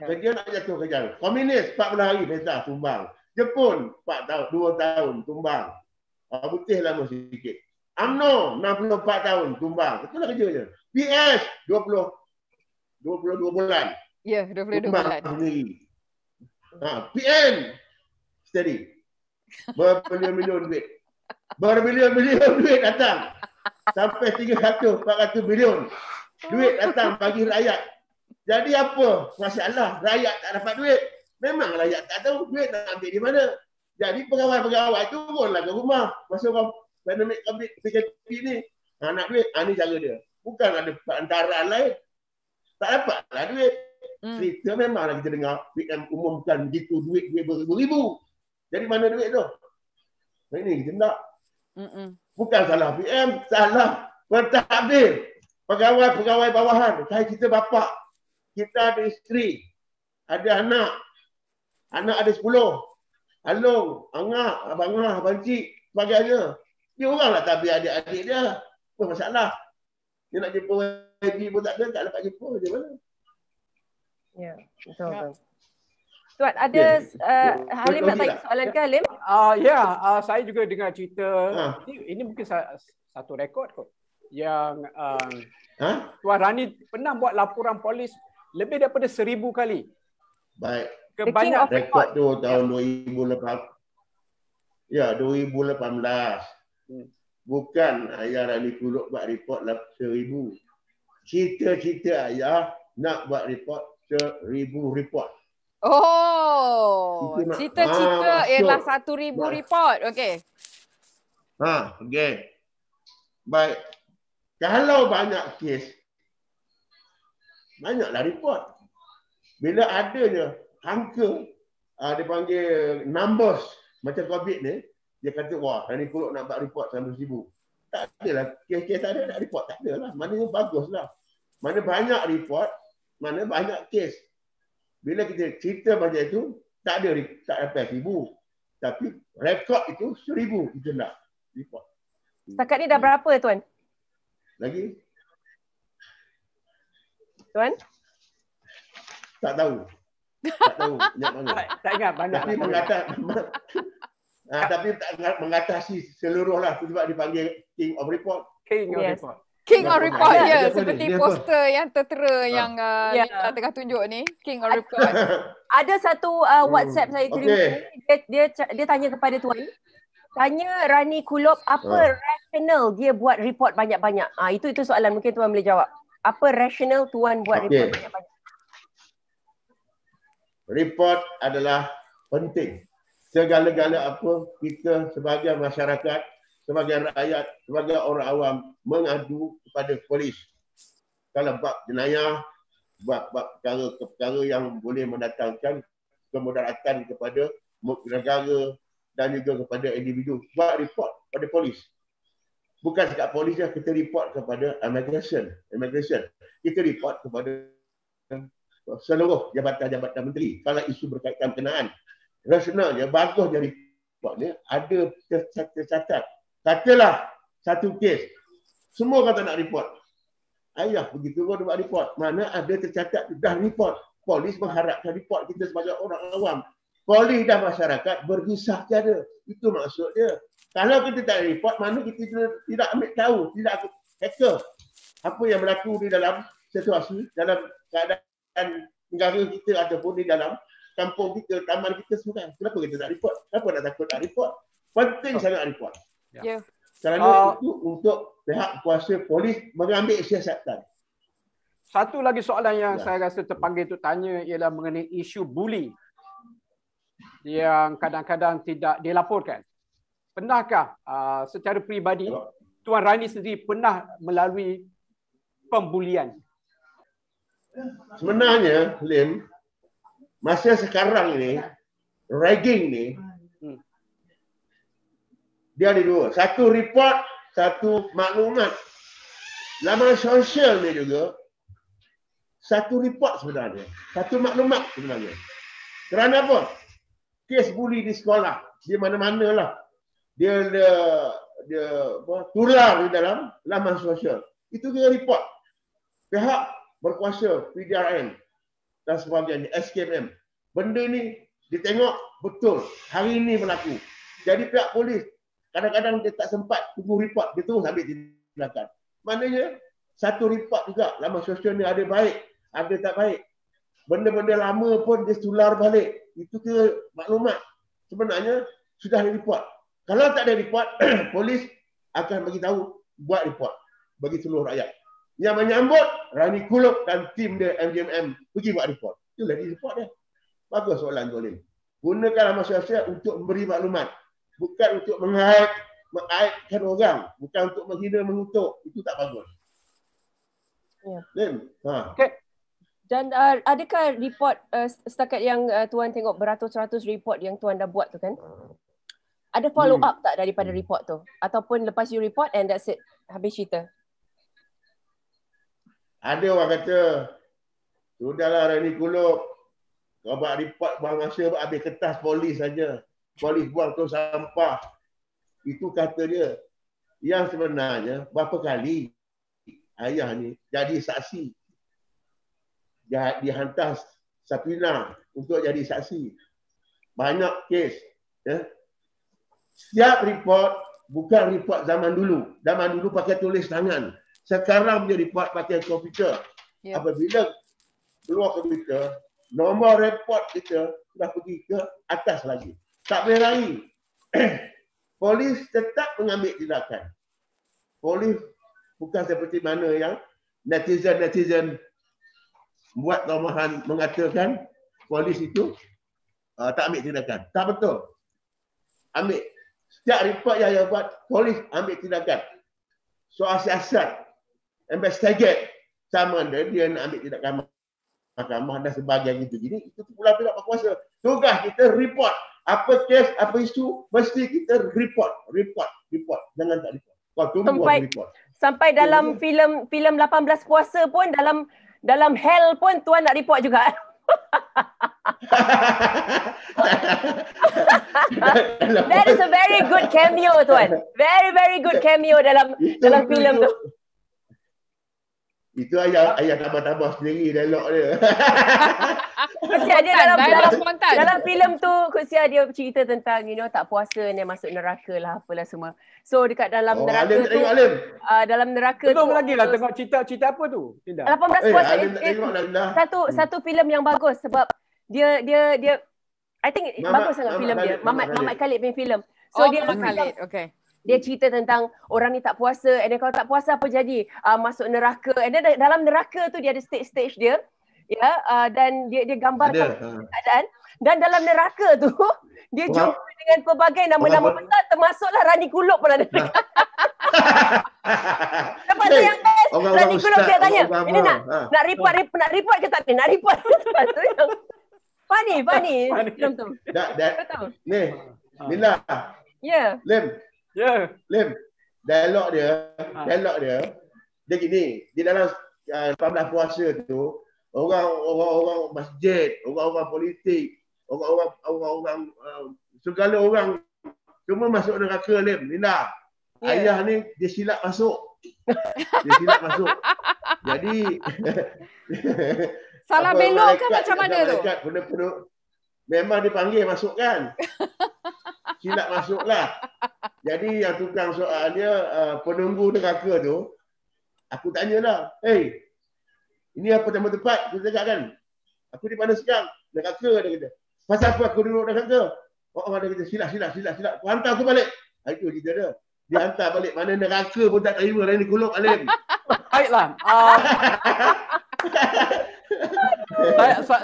D: Kerja nak jatuh kerjaan. Komunis 40 hari perintah tumbang. Jepun 2 tahun tumbang. Putih lama sikit. UMNO 64 tahun tumbang. Itulah kerjanya. PS 22 bulan.
B: Ya, 22 bulan.
D: Sendiri. PN steady. Berbilion-bilion duit. Berbilion-bilion duit datang. Sampai 300, 400 bilion. Duit datang bagi rakyat. Jadi apa masalah? Rakyat tak dapat duit. Memang rakyat tak tahu duit nak ambil di mana. Jadi pegawai-pegawai turunlah ke rumah. Masa orang pandemik COVID PKP ni. Nak duit, ni cara dia. Bukan ada perantaraan lain. Tak dapatlah duit. Cerita memanglah kita dengar PM umumkan begitu duit beribu-ribu. Jadi mana duit tu? Ini kita tak. Bukan salah PM, salah pentadbir. Pegawai-pegawai bawahan. Saya kita bapa. Kita ada isteri. Ada anak. Anak ada 10. Along, angah, abangah, abancik, sebagainya. Dia orang lah tabir adik-adik dia. Apa masalah? Dia nak jumpa YB pun tak ada, tak dapat jumpa. Macam mana?
A: Ya, betul. Tuan, ada Halim nak tanya soalan ke Halim?
C: Saya juga dengar cerita. Ini mungkin satu rekod kot. Yang Tuan Rani pernah buat laporan polis lebih daripada 1,000 kali.
D: Baik.
A: Kebanyak
D: rekod tu tahun 2018. Ya, 2018. Bukan ayah Rani Kuluk buat report 1,000. Cita-cita ayah nak buat report 1,000 report.
B: Oh, cita-cita ialah 1,000 report. Okey.
D: Okey. Baik. Kalau banyak kes, banyaklah report. Bila adanya angka, dia panggil numbers macam COVID ni, dia kata, wah, Rani Kuluk nak buat report 100,000. Tak adalah. Kes-kes tak ada nak report. Tak adalah. Maknanya baguslah. Mana banyak report, mana banyak kes. Bila kita cerita macam itu, tak dapat 1,000. Tapi rekod itu 1,000 kita nak report.
A: Setakat ni dah berapa Tuan?
D: Lagi?
A: Tuan?
D: Tak tahu. Tak tahu.
C: Tak ingat banyak.
D: Tapi tak mengatasi seluruh lah. Sebab dipanggil King of Report.
C: King of Report.
B: King of Report, ya. Seperti poster yang tertera yang Lina tengah tunjuk ni. King of Report.
A: Ada satu WhatsApp saya terima ni. Dia tanya kepada Tuan. Tanya Rani Kulub apa rasional dia buat report banyak-banyak. Itu soalan mungkin Tuan boleh jawab. Apa rasional Tuan buat report banyak-banyak?
D: Report adalah penting. Segala-gala apa kita sebagai masyarakat, sebagai rakyat, sebagai orang awam mengadu kepada polis. Kalau bab jenayah, bab perkara-perkara yang boleh mendatangkan kemudaratan kepada negara dan juga kepada individu, buat report pada polis. Bukan sekat polis je, kita report kepada immigration. Kita report kepada seluruh jabatan-jabatan menteri kalau isu berkaitan berkenaan. Rasionalnya, bagusnya report ni ada tercatat. Katalah satu kes, semua kata nak report. Ayah begitu pun buat report. Mana ada tercatat dah report. Polis mengharapkan report kita sebagai orang awam. Polis dan masyarakat berpisah tiada. Itu maksud dia. Kalau kita tak report, mana kita tidak ambil tahu, tidak hacker apa yang berlaku di dalam situasi, dalam keadaan negara kita ataupun di dalam kampung kita, taman kita semua. Kenapa kita tak report? Kenapa nak takut tak report? Penting sangat report. Kerana itu untuk pihak kuasa polis mengambil siasatan.
C: Satu lagi soalan yang saya rasa terpanggil untuk tanya ialah mengenai isu buli yang kadang-kadang tidak dilaporkan. Pernahkah secara peribadi Tuan Rani sendiri pernah melalui pembulian?
D: Sebenarnya, Lim, masa sekarang ini, ragging ni, dia ada dua. Satu report, satu maklumat. Laman sosial ni juga, satu report sebenarnya. Satu maklumat sebenarnya. Kerana apa? Kes buli di sekolah, di mana-mana lah. Dia tular di dalam laman sosial. Itu kira report. Pihak berkuasa, PDRN dan sebagainya, SKMM. Benda ni ditengok betul. Hari ini berlaku. Jadi pihak polis kadang-kadang dia tak sempat tunggu report. Dia terus ambil tindakan. Maknanya satu report juga laman sosial ni ada baik, ada tak baik. Benda-benda lama pun dia tular balik. Itu kira maklumat. Sebenarnya sudah ada report. Kalau tak ada report, polis akan bagi tahu buat report bagi seluruh rakyat. Yang menyambut Rani Kulub dan tim dia MJMM pergi buat report. Itulah di report dia. Bagus soalan tu, Lim. Gunakan laman sosial untuk memberi maklumat. Bukan untuk mengait mengaibkan orang, bukan untuk menghina, mengutuk. Itu tak bagus.
A: Ya.
C: Okay.
A: Dan adakah report setakat yang Tuan tengok beratus-ratus report yang Tuan dah buat tu kan? Ada follow up tak daripada report tu? Ataupun lepas you report and that's it? Habis cerita?
D: Ada orang kata, sudahlah Rani Kulub, kau buat report buang masa, habis kertas polis saja. Polis buang tu sampah. Itu kata dia. Yang sebenarnya, berapa kali ayah ni jadi saksi. Dihantar Sapina untuk jadi saksi. Banyak kes. Ya. Setiap report, bukan report zaman dulu. Zaman dulu pakai tulis tangan. Sekarang punya report pakai komputer. Apabila keluar komputer, nombor report kita sudah pergi ke atas lagi. Tak boleh lari. Polis tetap mengambil tindakan. Polis bukan seperti mana yang netizen buat tomahan mengatakan polis itu tak ambil tindakan. Tak betul. Ambil. Setiap report yang dia buat, polis ambil tindakan. Soal siasat, investigate, sama dia nak ambil tindakan mahkamah dan sebagainya itu. Jadi itu pula pihak berkuasa. Tugas kita report. Apa kes, apa isu, mesti kita report. Jangan tak report. Kau tunggu report.
A: Sampai dalam filem 18 puasa pun, dalam hell pun Tuan nak report juga. That is a very good cameo, Tuan. Very, very good cameo dalam filem tu.
D: Itu ayah tambah-tambah sendiri dialog dia.
A: Kesian dia dalam filem tu, kesian dia cerita tentang tak puasa ni masuk neraka lah apalah semua. So dekat dalam neraka tu, dalam neraka tu
C: lagi lah tengok cerita apa tu?
A: 18 puasa satu filem yang bagus sebab dia I think bagus sangat filem dia. Mamat Khalid punya filem. So dia
B: Khalid, okay.
A: Dia cerita tentang orang ni tak puasa, and then kalau tak puasa apa jadi? Masuk neraka. And then dalam neraka tu dia ada stage dia. Ya, dan dia gambarkan keadaan. Dan dalam neraka tu dia jumpa dengan pelbagai nama-nama besar, termasuklah Rani Kulub pun ada dekat. Lepas tu yang best, Rani Kulub dia tanya, ini nak report ke tak ni? Nak report. Lepas tu yang funny. Film tu.
D: Ni, Mila.
A: Ya.
D: Lim, dialog dia gini, di dalam 18 puasa tu, orang masjid, orang politik, orang segala orang semua masuk neraka, Lim. Mila. Ayah ni dia silap masuk. Jadi
B: salah belok kan macam mana tu?
D: Penuh memang dipanggil masuk kan. Silap masuklah. Jadi yang tukang soal dia penunggu neraka tu, aku tanyalah, ini apa nama tempat? Aku cakap kan, aku di mana sekarang? Neraka, dia kata. Pasal apa aku duduk neraka? Orang dia kata, silap. Aku hantar aku balik. Itu cerita dia. Dia hantar balik, mana neraka pun tak terima. Rani Kulub, Alim.
C: Baiklah.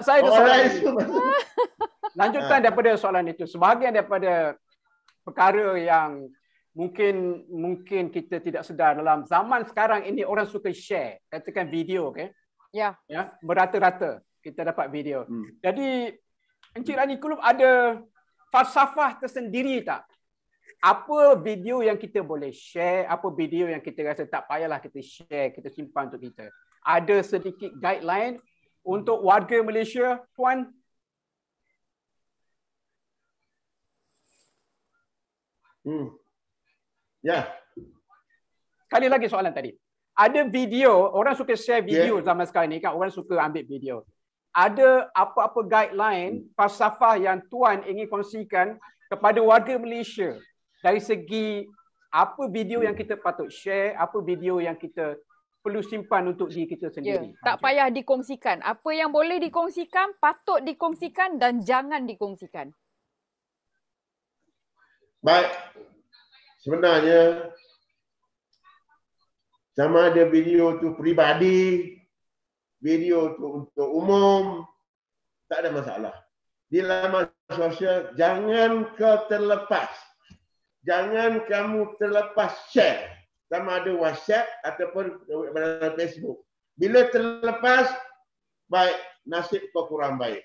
C: Saya ada soalan. Lanjutan daripada soalan itu. Sebahagian daripada perkara yang mungkin kita tidak sedar dalam zaman sekarang ini, orang suka share, katakan video, okay? Ya, berata-rata kita dapat video. Jadi Encik Rani Kulub ada falsafah tersendiri tak? Apa video yang kita boleh share, apa video yang kita rasa tak payahlah kita share, kita simpan untuk kita? Ada sedikit guideline untuk warga Malaysia, Puan?
D: Ya.
C: Sekali lagi soalan tadi. Ada video, orang suka share video zaman sekarang ni kan, orang suka ambil video. Ada apa-apa guideline, falsafah yang Tuan ingin kongsikan kepada warga Malaysia dari segi apa video yang kita patut share, apa video yang kita perlu simpan untuk diri kita sendiri.
B: Tak payah dikongsikan. Apa yang boleh dikongsikan, patut dikongsikan dan jangan dikongsikan.
D: Baik. Sebenarnya sama ada video tu peribadi, video tu untuk umum, tak ada masalah. Di laman sosial jangan kau terlepas jangan kamu terlepas share sama ada WhatsApp ataupun Facebook. Bila terlepas, baik, nasib kau kurang baik.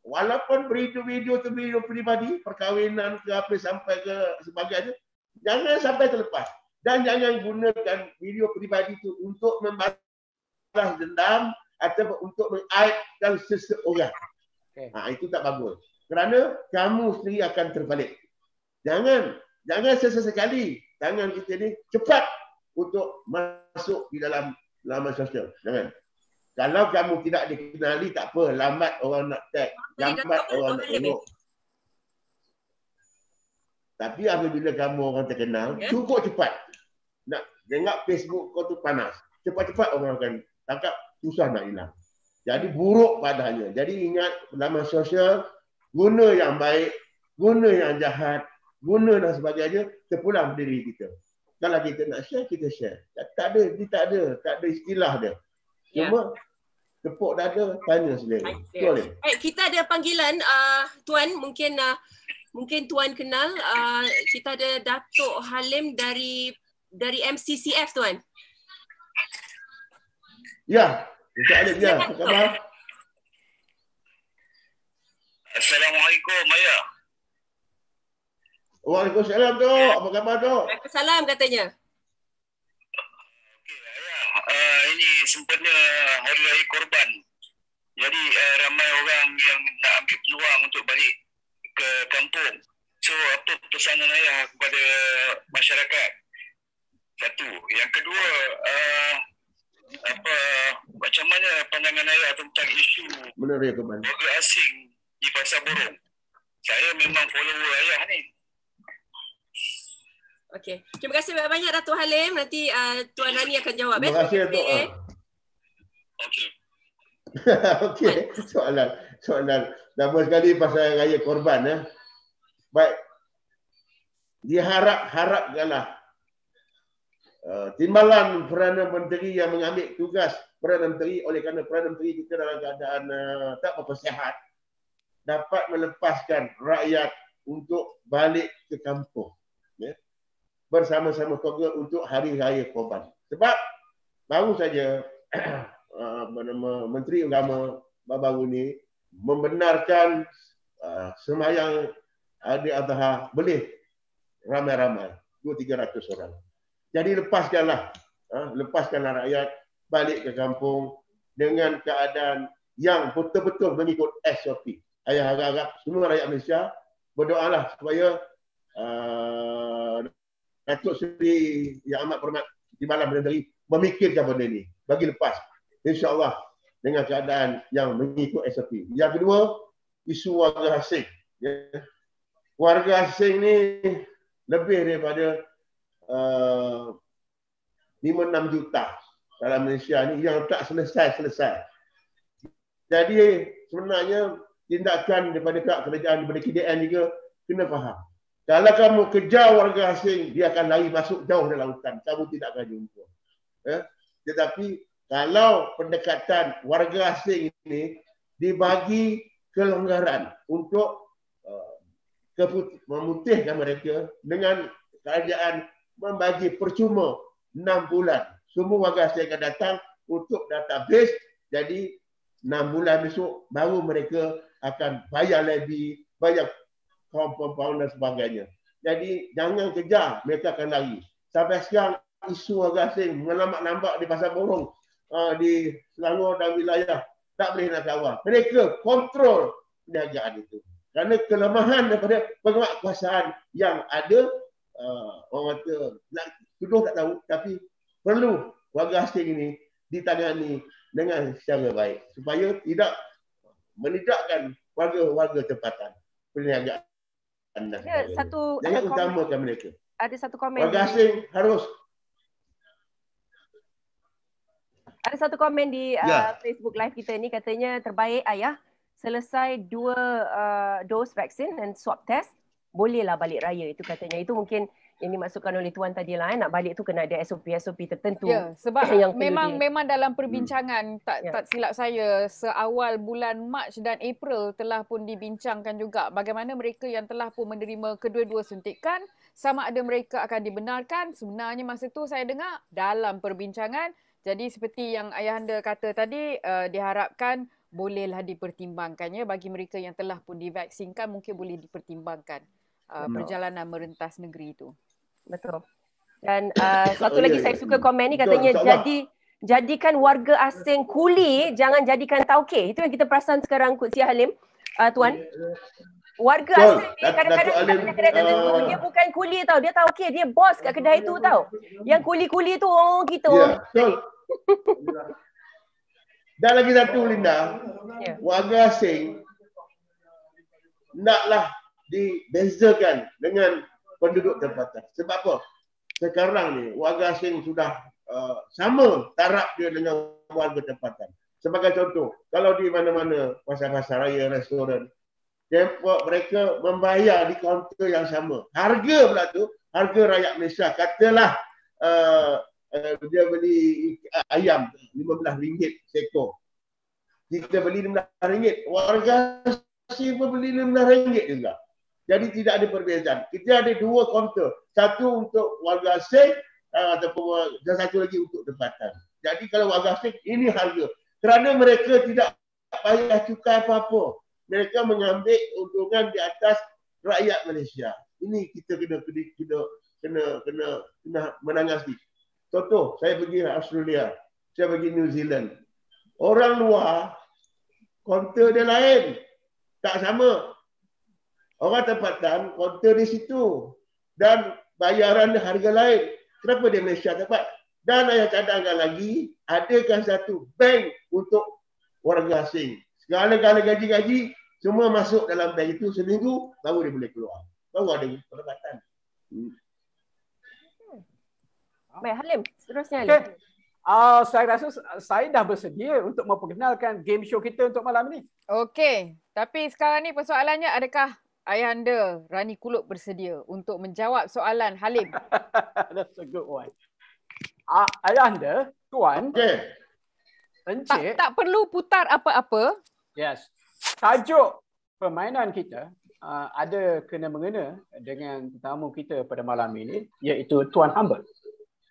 D: Walaupun video pribadi, perkahwinan ke apa sampai ke sebagainya, jangan sampai terlepas. Dan jangan gunakan video pribadi itu untuk membalas dendam atau untuk mengaibkan seseorang. Itu tak bagus. Kerana kamu sendiri akan terbalik. Jangan sesekali tangan kita ni cepat untuk masuk di dalam laman sosial. Jangan. Kalau kamu tidak dikenali, tak apa. Lambat orang nak tag. Lambat orang nak tengok. Tapi apabila kamu orang terkenal, cukup cepat. Nak tengok Facebook kau tu panas. Cepat-cepat orang akan tangkap, susah nak hilang. Jadi buruk padanya. Jadi ingat, laman sosial, guna yang baik, guna yang jahat, guna dan sebagainya, terpulang diri kita. Kalau kita nak share, kita share. Tak ada istilah dia. Cuma tepuk dada, tanya sendiri.
A: Baik, kita ada panggilan Tuan, mungkin Tuan kenal, kita ada Datuk Halim dari MCCF, Tuan.
D: Ya, Datuk Halim, ya. Apa khabar?
E: Assalamualaikum, Ayah.
D: Waalaikumsalam, Tok. Apa khabar, Tok?
A: Waalaikumsalam katanya.
E: Ini sempena Hari Raya Korban. Jadi ramai orang yang nak ambil peluang untuk balik ke kampung. So apa pesanan Ayah kepada masyarakat? Satu. Yang kedua, macam mana pandangan Ayah tentang isu warga asing di Pasar Borong? Saya memang follower Ayah ni.
A: Okey. Terima kasih banyak Datuk Halim. Nanti Tuan Rani akan jawab.
D: Terima kasih, Datuk.
E: Okey.
D: Okey. Soalan. Nama sekali pasal Raya Korban. Baik. Diharapkanlah timbalan Perdana Menteri yang mengambil tugas Perdana Menteri, oleh kerana Perdana Menteri kita dalam keadaan tak berapa sihat, dapat melepaskan rakyat untuk balik ke kampung. Bersama-sama keluarga untuk Hari Raya Korban. Sebab baru saja Menteri Agama baru ini membenarkan sembahyang Aidil Adha boleh ramai-ramai, 200-300 orang. Jadi lepaskanlah rakyat balik ke kampung dengan keadaan yang betul-betul mengikut SOP. Saya harap semua rakyat Malaysia berdoalah supaya Datuk Seri yang amat berhormat Timbalan Perdana Menteri memikirkan benda ini, bagi lepas, insya-Allah dengan keadaan yang mengikut SOP. Yang kedua, isu warga asing. Warga asing ni lebih daripada 5-6 juta dalam Malaysia ni yang tak selesai. Jadi sebenarnya tindakan daripada kerajaan, daripada KDN juga kena faham. Kalau kamu kejar warga asing, dia akan lari masuk jauh dalam hutan. Kamu tidak akan jumpa. Tetapi kalau pendekatan warga asing ini dibagi kelonggaran untuk memutihkan mereka dengan kerajaan membagi percuma 6 bulan. Semua warga asing akan datang untuk database. Jadi 6 bulan besok baru mereka akan bayar levy, bayar compound dan sebagainya. Jadi jangan kejar, mereka akan lari. Sampai sekarang isu warga asing menambak-nambak di Pasar Borong, di Selangor dan wilayah, tak boleh nak kawal. Mereka kontrol perniagaan itu. Kerana kelemahan daripada penguatkuasaan yang ada, orang kata nak tuduh tak tahu, tapi perlu warga asing ini ditangani dengan secara baik supaya tidak menidakkan warga-warga tempatan perniagaan. Jangan utamakan mereka.
A: Ada satu komen.
D: Warga asing harus.
A: Ada satu komen di Facebook Live kita ni, katanya terbaik Ayah selesai 2 dos vaksin dan swab test, bolehlah balik raya. Itu katanya. Itu mungkin ini masukkan oleh Tuan tadi lah, nak balik tu kena ada SOP tertentu.
B: Ya, sebab
A: yang
B: memang dalam perbincangan tak silap saya seawal bulan Mac dan April telah pun dibincangkan juga bagaimana mereka yang telah pun menerima kedua-dua suntikan sama ada mereka akan dibenarkan. Sebenarnya masa tu saya dengar dalam perbincangan. Jadi seperti yang ayahanda kata tadi, diharapkan bolehlah dipertimbangkannya bagi mereka yang telah pun divaksinkan, mungkin boleh dipertimbangkan perjalanan merentas negeri itu.
A: Betul. Dan satu lagi saya suka komen ni, katanya jadikan warga asing kuli, jangan jadikan tauke. Itu yang kita perasan sekarang Kut Sia Halim, Tuan. Warga asing ni kadang-kadang kedai tertentu dia bukan kuli tau, dia tauke, dia bos kat kedai tu tau. Yang kuli-kuli tu orang kita.
D: Betul. Dan lagi satu Linda, warga asing naklah dibezakan dengan penduduk tempatan. Sebab apa? Sekarang ni warga asing sudah sama taraf dia dengan warga tempatan. Sebagai contoh, kalau di mana-mana pasar-pasar raya, restoran, mereka membayar di kaunter yang sama. Harga pula tu, harga rakyat Malaysia. Katalah dia beli ayam RM15 seekor. Kita beli RM15. Warga asing pun beli RM15 juga. Jadi tidak ada perbezaan. Kita ada dua kaunter. Satu untuk warga asing ataupun dan satu lagi untuk tempatan. Jadi kalau warga asing, ini harga. Kerana mereka tidak payah cukai apa-apa. Mereka mengambil untungan di atas rakyat Malaysia. Ini kita kena menangasi. Contoh, saya pergi Australia, saya pergi New Zealand. Orang luar, kaunter dia lain. Tak sama. Orang tempatan, kaunter di situ. Dan bayaran dia harga lain. Kenapa di Malaysia dapat? Dan saya cadangkan lagi, adakan satu bank untuk warga asing. Segala-gala gaji-gaji, semua masuk dalam bank itu seminggu, baru dia boleh keluar. Baru ada pendapatan.
A: Baik, Halim. Seterusnya, Halim.
C: Okay. Saya rasa saya dah bersedia untuk memperkenalkan game show kita untuk malam ini.
B: Okey. Tapi sekarang ni persoalannya, adakah ayahanda Rani Kulub bersedia untuk menjawab soalan Halim?
C: That's a good one. Ayahanda, Tuan, Encik.
B: Tak perlu putar apa-apa.
C: Yes. Tajuk permainan kita ada kena-mengena dengan tetamu kita pada malam ini, iaitu Tuan Hamba,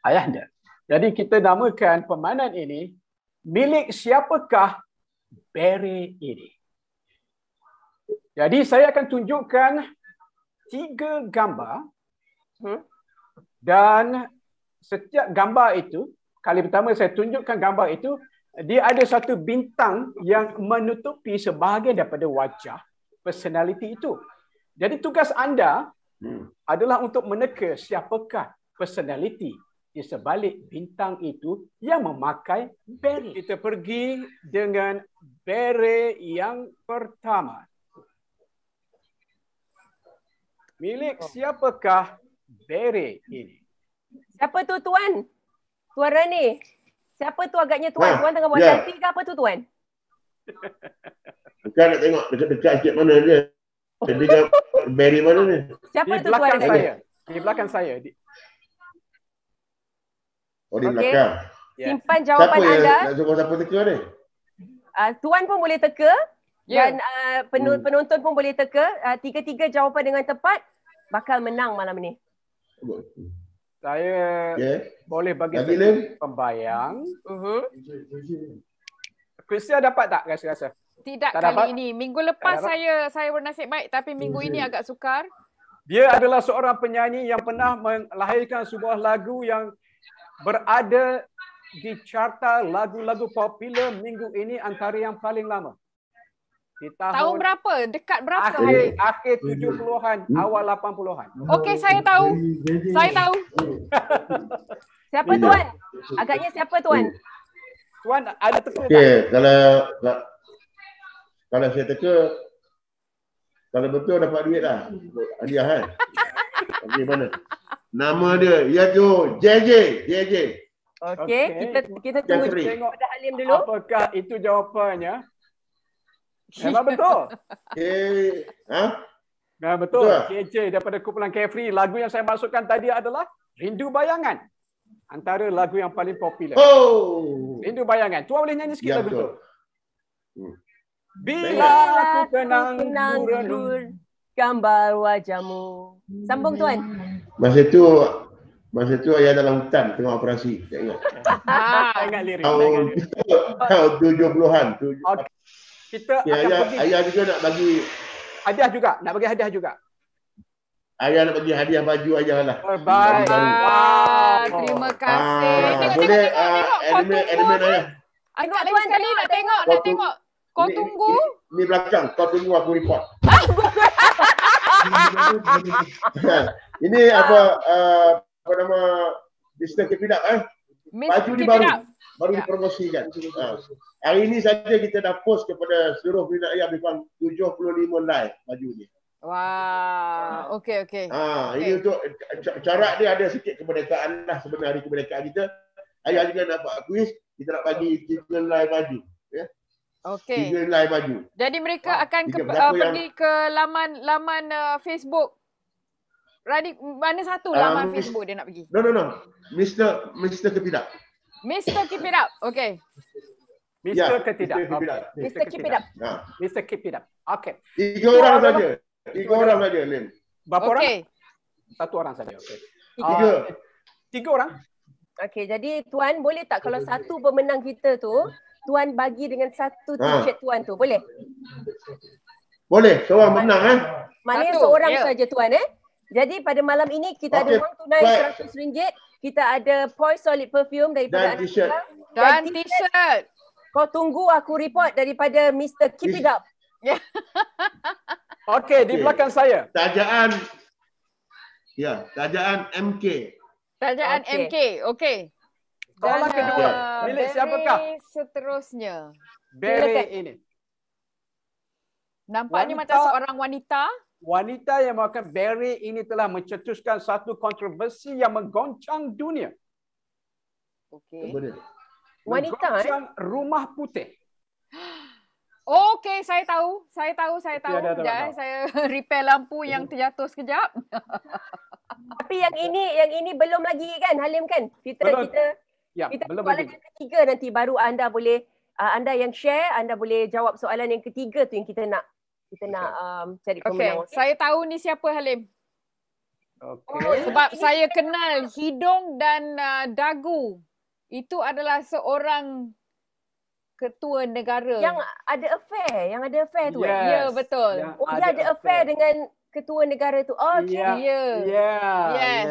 C: ayahanda. Jadi kita namakan permainan ini, milik siapakah beret ini? Jadi saya akan tunjukkan 3 gambar dan setiap gambar itu, kali pertama saya tunjukkan gambar itu, dia ada satu bintang yang menutupi sebahagian daripada wajah personality itu. Jadi tugas anda adalah untuk meneka siapakah personality di sebalik bintang itu yang memakai beret. Kita pergi dengan beret yang pertama. Milik siapakah beret ini?
A: Siapa tu Tuan? Tuan Rani. Siapa tu agaknya Tuan? Tuan tengah buat selfie ke apa tu Tuan?
D: Bukan nak tengok dekat-dekat sikit mana dia. Dia beret mana ni?
A: Siapa
C: di
A: tu Tuan?
C: belakang saya. Di belakang saya.
D: Oh, di belakang.
A: Simpan jawapan
D: siapa
A: anda.
D: Nak suruh siapa teka ni?
A: Tuan pun boleh teka dan penonton pun boleh teka. 3-3 jawapan dengan tepat bakal menang malam ni.
C: Saya boleh bagi pembayang. Kristia dapat tak rasa-rasa?
B: Tidak
C: tak
B: kali
C: dapat?
B: ini. Minggu lepas saya bernasib baik, tapi minggu ini agak sukar.
C: Dia adalah seorang penyanyi yang pernah melahirkan sebuah lagu yang berada di carta lagu-lagu popular minggu ini antara yang paling lama. Di
B: tahun berapa? Dekat berapa?
C: Akhir 70-an, awal 80-an.
B: Okey, saya tahu. Saya tahu.
A: Siapa Tuan? Agaknya siapa Tuan?
C: Tuan ada teka tak?
D: Okey, kalau saya teka, kalau betul dapat duit lah. Hadiah kan? Okey, mana? Nama dia, iaitu JJ.
A: Okey, kita tunggu tengok pada Halim dulu.
C: Apakah itu jawapannya? Memang betul. Betul. KJ daripada kumpulan Carefree. Lagu yang saya masukkan tadi adalah Rindu Bayangan. Antara lagu yang paling popular. Rindu Bayangan. Tuan boleh nyanyi sikit lagu tu. Bila aku tenang renung
A: gambar wajahmu. Sambung Tuan.
D: Masa tu ayah dalam hutan tengah operasi. Tak ingat.
C: Ingat lirik.
D: Tahun 70-an.
C: Kita akan pergi.
D: Ayah juga nak bagi
C: hadiah juga. Nak bagi hadiah juga.
D: Ayah nak bagi hadiah baju ayah lah.
C: Baik.
B: Terima kasih.
D: Boleh elemen ayah.
B: Tengok lagi sekali nak tengok. Kau tunggu.
D: Ni belakang. Kau tunggu aku report. Ini apa nama Mr. Keep It Up baju ni baru dipromosikan. Hari ini saja kita dah post kepada seluruh peminat ayah lebih kurang 75 live baju ni.
B: Wah, okey.
D: Ini untuk corak dia ada sikit kemerdekaan lah sebenarnya, hari kemerdekaan kita. Ayah juga nak buat kuis, kita nak bagi 3 live baju. Ya.
B: Okey.
D: 3 live baju.
B: Jadi mereka akan pergi ke laman Facebook. Radhi, mana satu laman Facebook dia nak pergi?
D: No. Mr. Keep It Up.
B: Mr. Keep It Up. Okey.
C: Mr. Keep It Up.
A: Mr. Keep It Up.
C: Mr. Keep It Up. Okey.
D: 3 orang saja. 3 orang saja, Lin.
C: Berapa orang?
B: Okey.
C: 1 orang saja. Okey. 3 orang.
A: Okey, jadi Tuan boleh tak kalau satu pemenang kita tu, Tuan bagi dengan satu t-shirt Tuan tu, boleh?
D: Boleh, seorang menang
A: Maknanya seorang saja Tuan Jadi pada malam ini kita ada wang tunai RM100, kita ada Poi Solid Perfume daripada
D: dan t-shirt.
B: Dan t-shirt.
A: Kau tunggu aku report daripada Mr. Keep It Up.
C: Okey, di belakang saya.
D: Tajaan MK.
B: Tajaan MK. Okey.
C: Soalan kedua. Milik siapakah?
B: Seterusnya.
C: Barry ini.
B: Nampaknya macam seorang wanita.
C: Wanita yang memakai Barry ini telah mencetuskan satu kontroversi yang menggoncang dunia.
A: Okey. Wanita
C: Rumah Putih.
B: Okey, saya tahu. Sekejap, saya repair lampu yang terjatuh sekejap.
A: Tapi yang ini belum lagi kan Halim kan? Kita
C: belum
A: soalan
C: lagi.
A: yang ketiga nanti baru anda boleh anda yang share, anda boleh jawab soalan yang ketiga tu yang kita nak cari pemenang.
B: Okey, saya tahu ni siapa Halim.
C: Okey.
B: Sebab saya kenal hidung dan dagu. Itu adalah seorang ketua negara.
A: Yang ada affair tu.
C: Yes.
B: Ya, betul.
A: Dia ada affair dengan ketua negara tu. Okey.
B: Yes.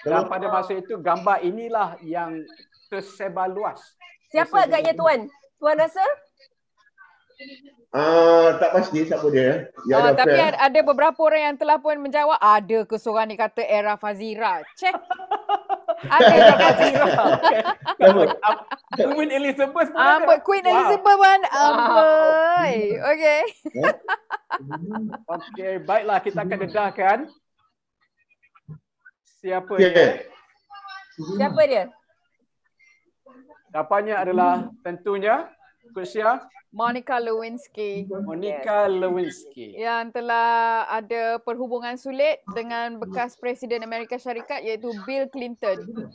C: Dan pada masa itu gambar inilah yang tersebar luas.
A: Siapa agaknya Tuan? Tuan rasa?
D: Tak pasti siapa dia.
B: Tapi ada beberapa orang yang telah pun menjawab. Ada ke seorang ni kata Era Fazira. Cek. Ada Era Fazira.
C: Queen Elizabeth pun
B: ada. Queen Elizabeth pun. Okey.
C: Okey, baiklah kita akan dedahkan. Siapa dia?
A: Siapa dia?
C: Jawapannya adalah tentunya Kusia
B: Monica Lewinsky.
C: Yang
B: telah ada perhubungan sulit dengan bekas Presiden Amerika Syarikat iaitu Bill Clinton.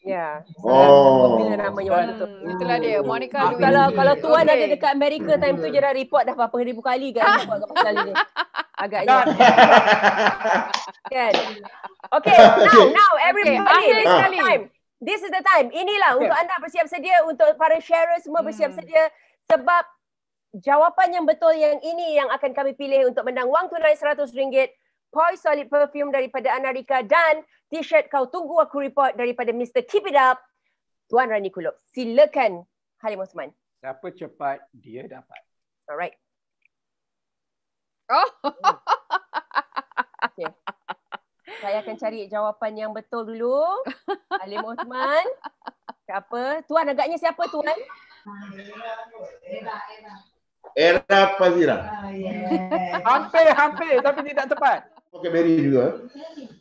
A: Ya. Bila namanya orang tu.
B: Itulah dia, Monica Lewinsky.
A: Kalau Tuan ada dekat Amerika time tu je dah report dah berapa ribu kali kan buat pasal ini. Agaknya. Kan. Okay, now everybody. This is the time. Inilah untuk anda bersiap sedia, untuk para sharer semua bersiap sedia sebab jawapan yang betul yang ini yang akan kami pilih untuk menang wang tunai RM100, Poi Solid Perfume daripada Anarika dan t-shirt Kau Tunggu Aku Report daripada Mr. Keep It Up, Tuan Rani Kulub. Silakan Halim Osman.
C: Siapa cepat dia dapat.
A: Alright. Okay. Saya akan cari jawapan yang betul dulu. Halim Osman. Siapa? Tuan agaknya siapa Tuan?
D: Era Fazira.
C: Hampir tapi tidak tepat.
D: Pakai Barry juga.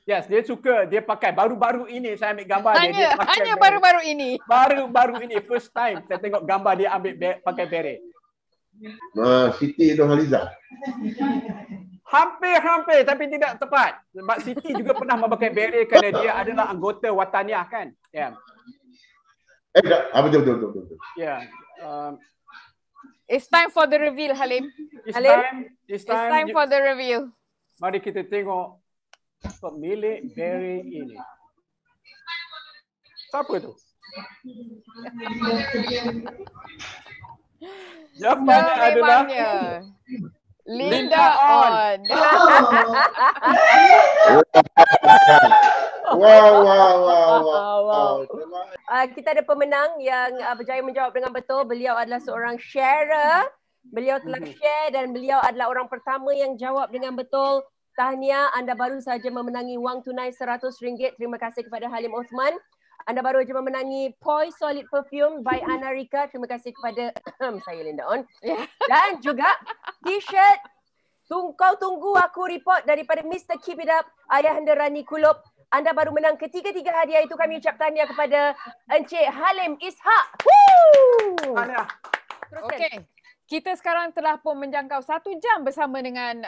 C: Yes, dia suka. Dia pakai baru-baru ini saya ambil gambar dia.
B: Hanya baru-baru ini.
C: Baru-baru ini first time saya tengok gambar dia ambil pakai beret.
D: Siti Nurhaliza.
C: Hampir tapi tidak tepat. Sebab Siti juga pernah memakai beret kerana dia adalah anggota wataniah kan. Ya.
D: Betul.
C: Ya.
B: It's time for the reveal, Halim.
C: It's
B: time for the reveal.
C: Mari kita tengok pemilik beret ini. Siapa tu? Jawapannya adalah
B: Linda On.
D: Wow.
A: Kita ada pemenang yang berjaya menjawab dengan betul. Beliau adalah seorang sharer. Beliau telah share dan beliau adalah orang pertama yang jawab dengan betul. Tahniah, anda baru saja memenangi wang tunai RM100. Terima kasih kepada Halim Osman. Anda baru saja memenangi Poi Solid Perfume by Ana Rika. Terima kasih kepada saya Linda On. Dan juga t-shirt Kau Tunggu Aku Report daripada Mr. Keep It Up, Ayahanda Rani Kulub. Anda baru menang ketiga-tiga hadiah itu. Kami ucap tahniah kepada Encik Halim Ishak.
C: tahniah.
B: Okey. Kita sekarang telah pun menjangkau 1 jam bersama dengan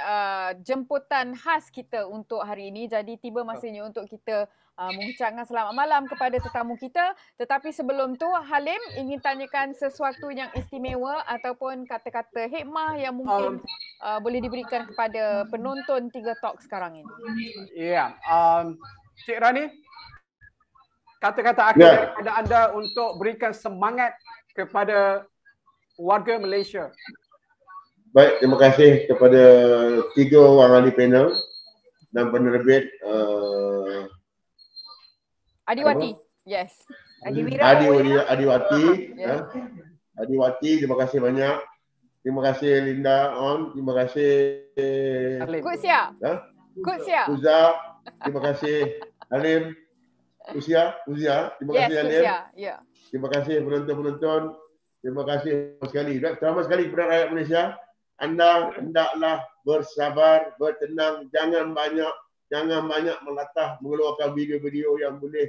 B: jemputan khas kita untuk hari ini. Jadi tiba masanya untuk kita mengucapkan selamat malam kepada tetamu kita. Tetapi sebelum tu, Halim ingin tanyakan sesuatu yang istimewa ataupun kata-kata hikmah yang mungkin boleh diberikan kepada penonton Tiga Talk sekarang ini.
C: Ya, Cik Rani, kata-kata akhir daripada anda untuk berikan semangat kepada warga Malaysia.
D: Baik, terima kasih kepada 3 orang ahli panel dan penerbit
B: Adiwati. Yes.
D: Adiwati, terima kasih banyak. Terima kasih Linda On, terima kasih
B: Kutsia.
D: Uza, terima kasih Halim. Uzia, terima kasih Halim. Terima kasih penonton-penonton. Terima kasih sekali. Terima sekali kepada rakyat Malaysia. Anda hendaklah bersabar, bertenang, jangan banyak melatah mengeluarkan video-video yang boleh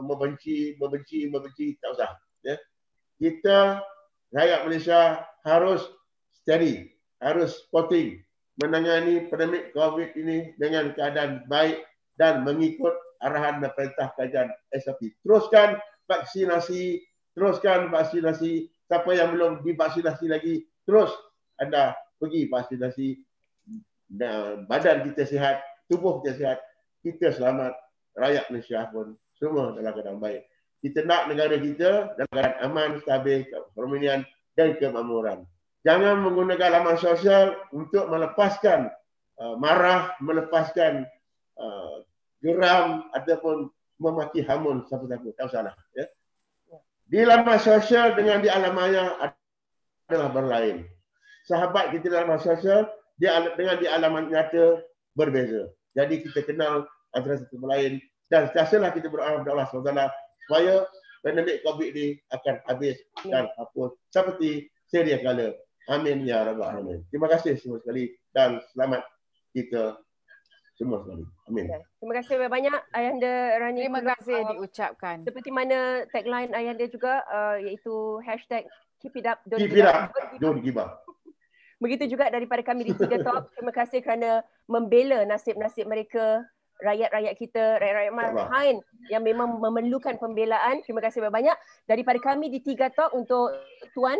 D: membenci, tak usah. Ya. Kita rakyat Malaysia harus steady, harus sporting, menangani pandemik COVID ini dengan keadaan baik dan mengikut arahan dan perintah kerajaan SOP. Teruskan vaksinasi. Siapa yang belum divaksinasi lagi, terus anda pergi vaksinasi. Badan kita sihat, tubuh kita sihat, kita selamat, rakyat Malaysia pun semua dalam keadaan baik. Kita nak negara kita dalam keadaan aman, stabil, keharmonian dan kemakmuran. Jangan menggunakan laman sosial untuk melepaskan marah, melepaskan geram ataupun memaki hamun siapa-siapa. Tak usahlah. Ya. Di laman sosial dengan di alam maya adalah berlain. Sahabat kita dalam laman sosial dengan di alam nyata berbeza. Jadi kita kenal antara satu sama lain dan sentiasalah kita berdoa kepada Allah SWT supaya pandemik COVID ini akan habis dan hapus seperti sedia kala. Amin ya rabbal alamin. Terima kasih semua sekali dan selamat kita semua sekali. Amin.
A: Terima kasih banyak Ayahanda Rani.
B: Terima kasih diucapkan.
A: Seperti mana tagline Ayahanda juga iaitu #Keep It Up,
D: Don't Give Up.
A: Begitu juga daripada kami di Tiga Talk. Terima kasih kerana membela nasib-nasib mereka, rakyat-rakyat kita, rakyat-rakyat Malhain yang memang memerlukan pembelaan. Terima kasih banyak daripada kami di Tiga Talk untuk Tuan.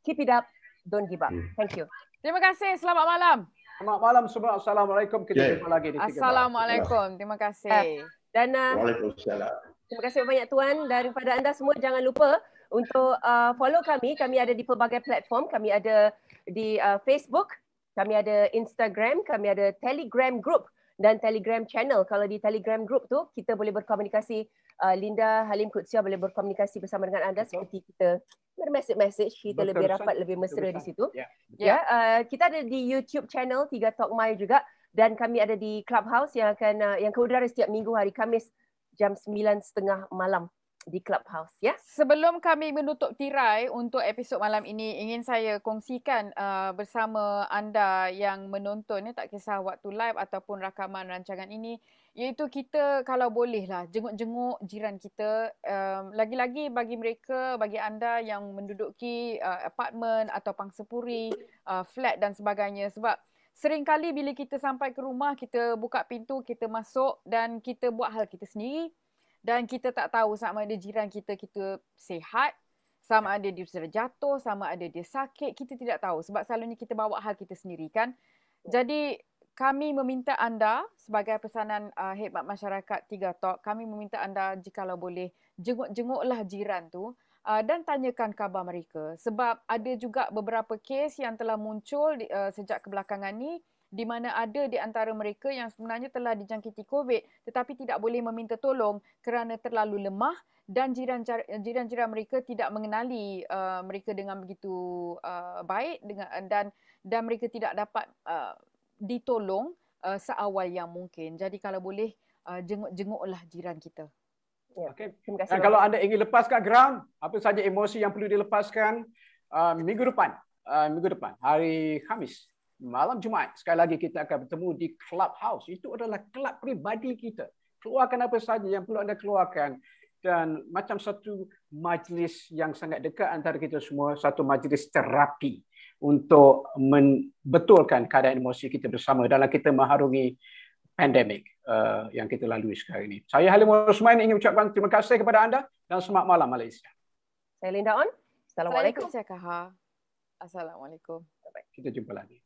A: Keep It Up, Don't Give Up. Thank you.
B: Terima kasih. Selamat malam.
C: Selamat malam semua. Assalamualaikum. Kita jumpa lagi di Tiga Talk.
B: Assalamualaikum. Terima kasih.
A: Dan
D: Waalaikumsalam.
A: terima kasih banyak Tuan. Daripada anda semua jangan lupa untuk follow kami. Kami ada di pelbagai platform. Kami ada di Facebook, kami ada Instagram, kami ada Telegram group dan Telegram channel. Kalau di Telegram group tu kita boleh berkomunikasi. Linda, Halim, Kutsia boleh berkomunikasi bersama dengan anda seperti kita bermessage, kita lebih rapat, lebih mesra di situ. Kita ada di YouTube channel Tiga Talk My juga dan kami ada di Clubhouse yang akan yang ke udara setiap minggu hari Khamis jam 9.30 malam di Clubhouse. Ya.
B: Sebelum kami menutup tirai untuk episod malam ini, ingin saya kongsikan bersama anda yang menonton, tak kisah waktu live ataupun rakaman rancangan ini, iaitu kita kalau bolehlah jenguk-jenguk jiran kita, lagi-lagi bagi mereka, bagi anda yang menduduki apartmen atau pangsapuri, flat dan sebagainya, sebab seringkali bila kita sampai ke rumah, kita buka pintu, kita masuk dan kita buat hal kita sendiri dan kita tak tahu sama ada jiran kita sihat, sama ada dia sudah jatuh, sama ada dia sakit, kita tidak tahu sebab selalunya kita bawa hal kita sendiri kan. Jadi kami meminta anda sebagai pesanan Khidmat Masyarakat 3 Talk, kami meminta anda jikalau boleh jenguk-jenguklah jiran tu dan tanyakan khabar mereka sebab ada juga beberapa kes yang telah muncul sejak kebelakangan ni di mana ada di antara mereka yang sebenarnya telah dijangkiti COVID tetapi tidak boleh meminta tolong kerana terlalu lemah dan jiran-jiran mereka tidak mengenali mereka dengan begitu baik dan mereka tidak dapat ditolong seawal yang mungkin. Jadi kalau boleh jenguk-jenguklah jiran kita.
A: Ya.
C: Okay.
A: Terima kasih.
C: Dan kalau anda ingin lepaskan ground, apa saja emosi yang perlu dilepaskan minggu depan hari Khamis, malam Jumaat, sekali lagi kita akan bertemu di Clubhouse. Itu adalah kelab pribadi kita. Keluarkan apa saja yang perlu anda keluarkan dan macam satu majlis yang sangat dekat antara kita semua, satu majlis terapi untuk membetulkan keadaan emosi kita bersama dalam kita mengharungi pandemik yang kita lalui sekarang ini. Saya Halim Osman ingin ucapkan terima kasih kepada anda dan selamat malam Malaysia.
A: Saya Linda On. Assalamualaikum.
B: Saya Kaha. Assalamualaikum.
C: Kita jumpa lagi.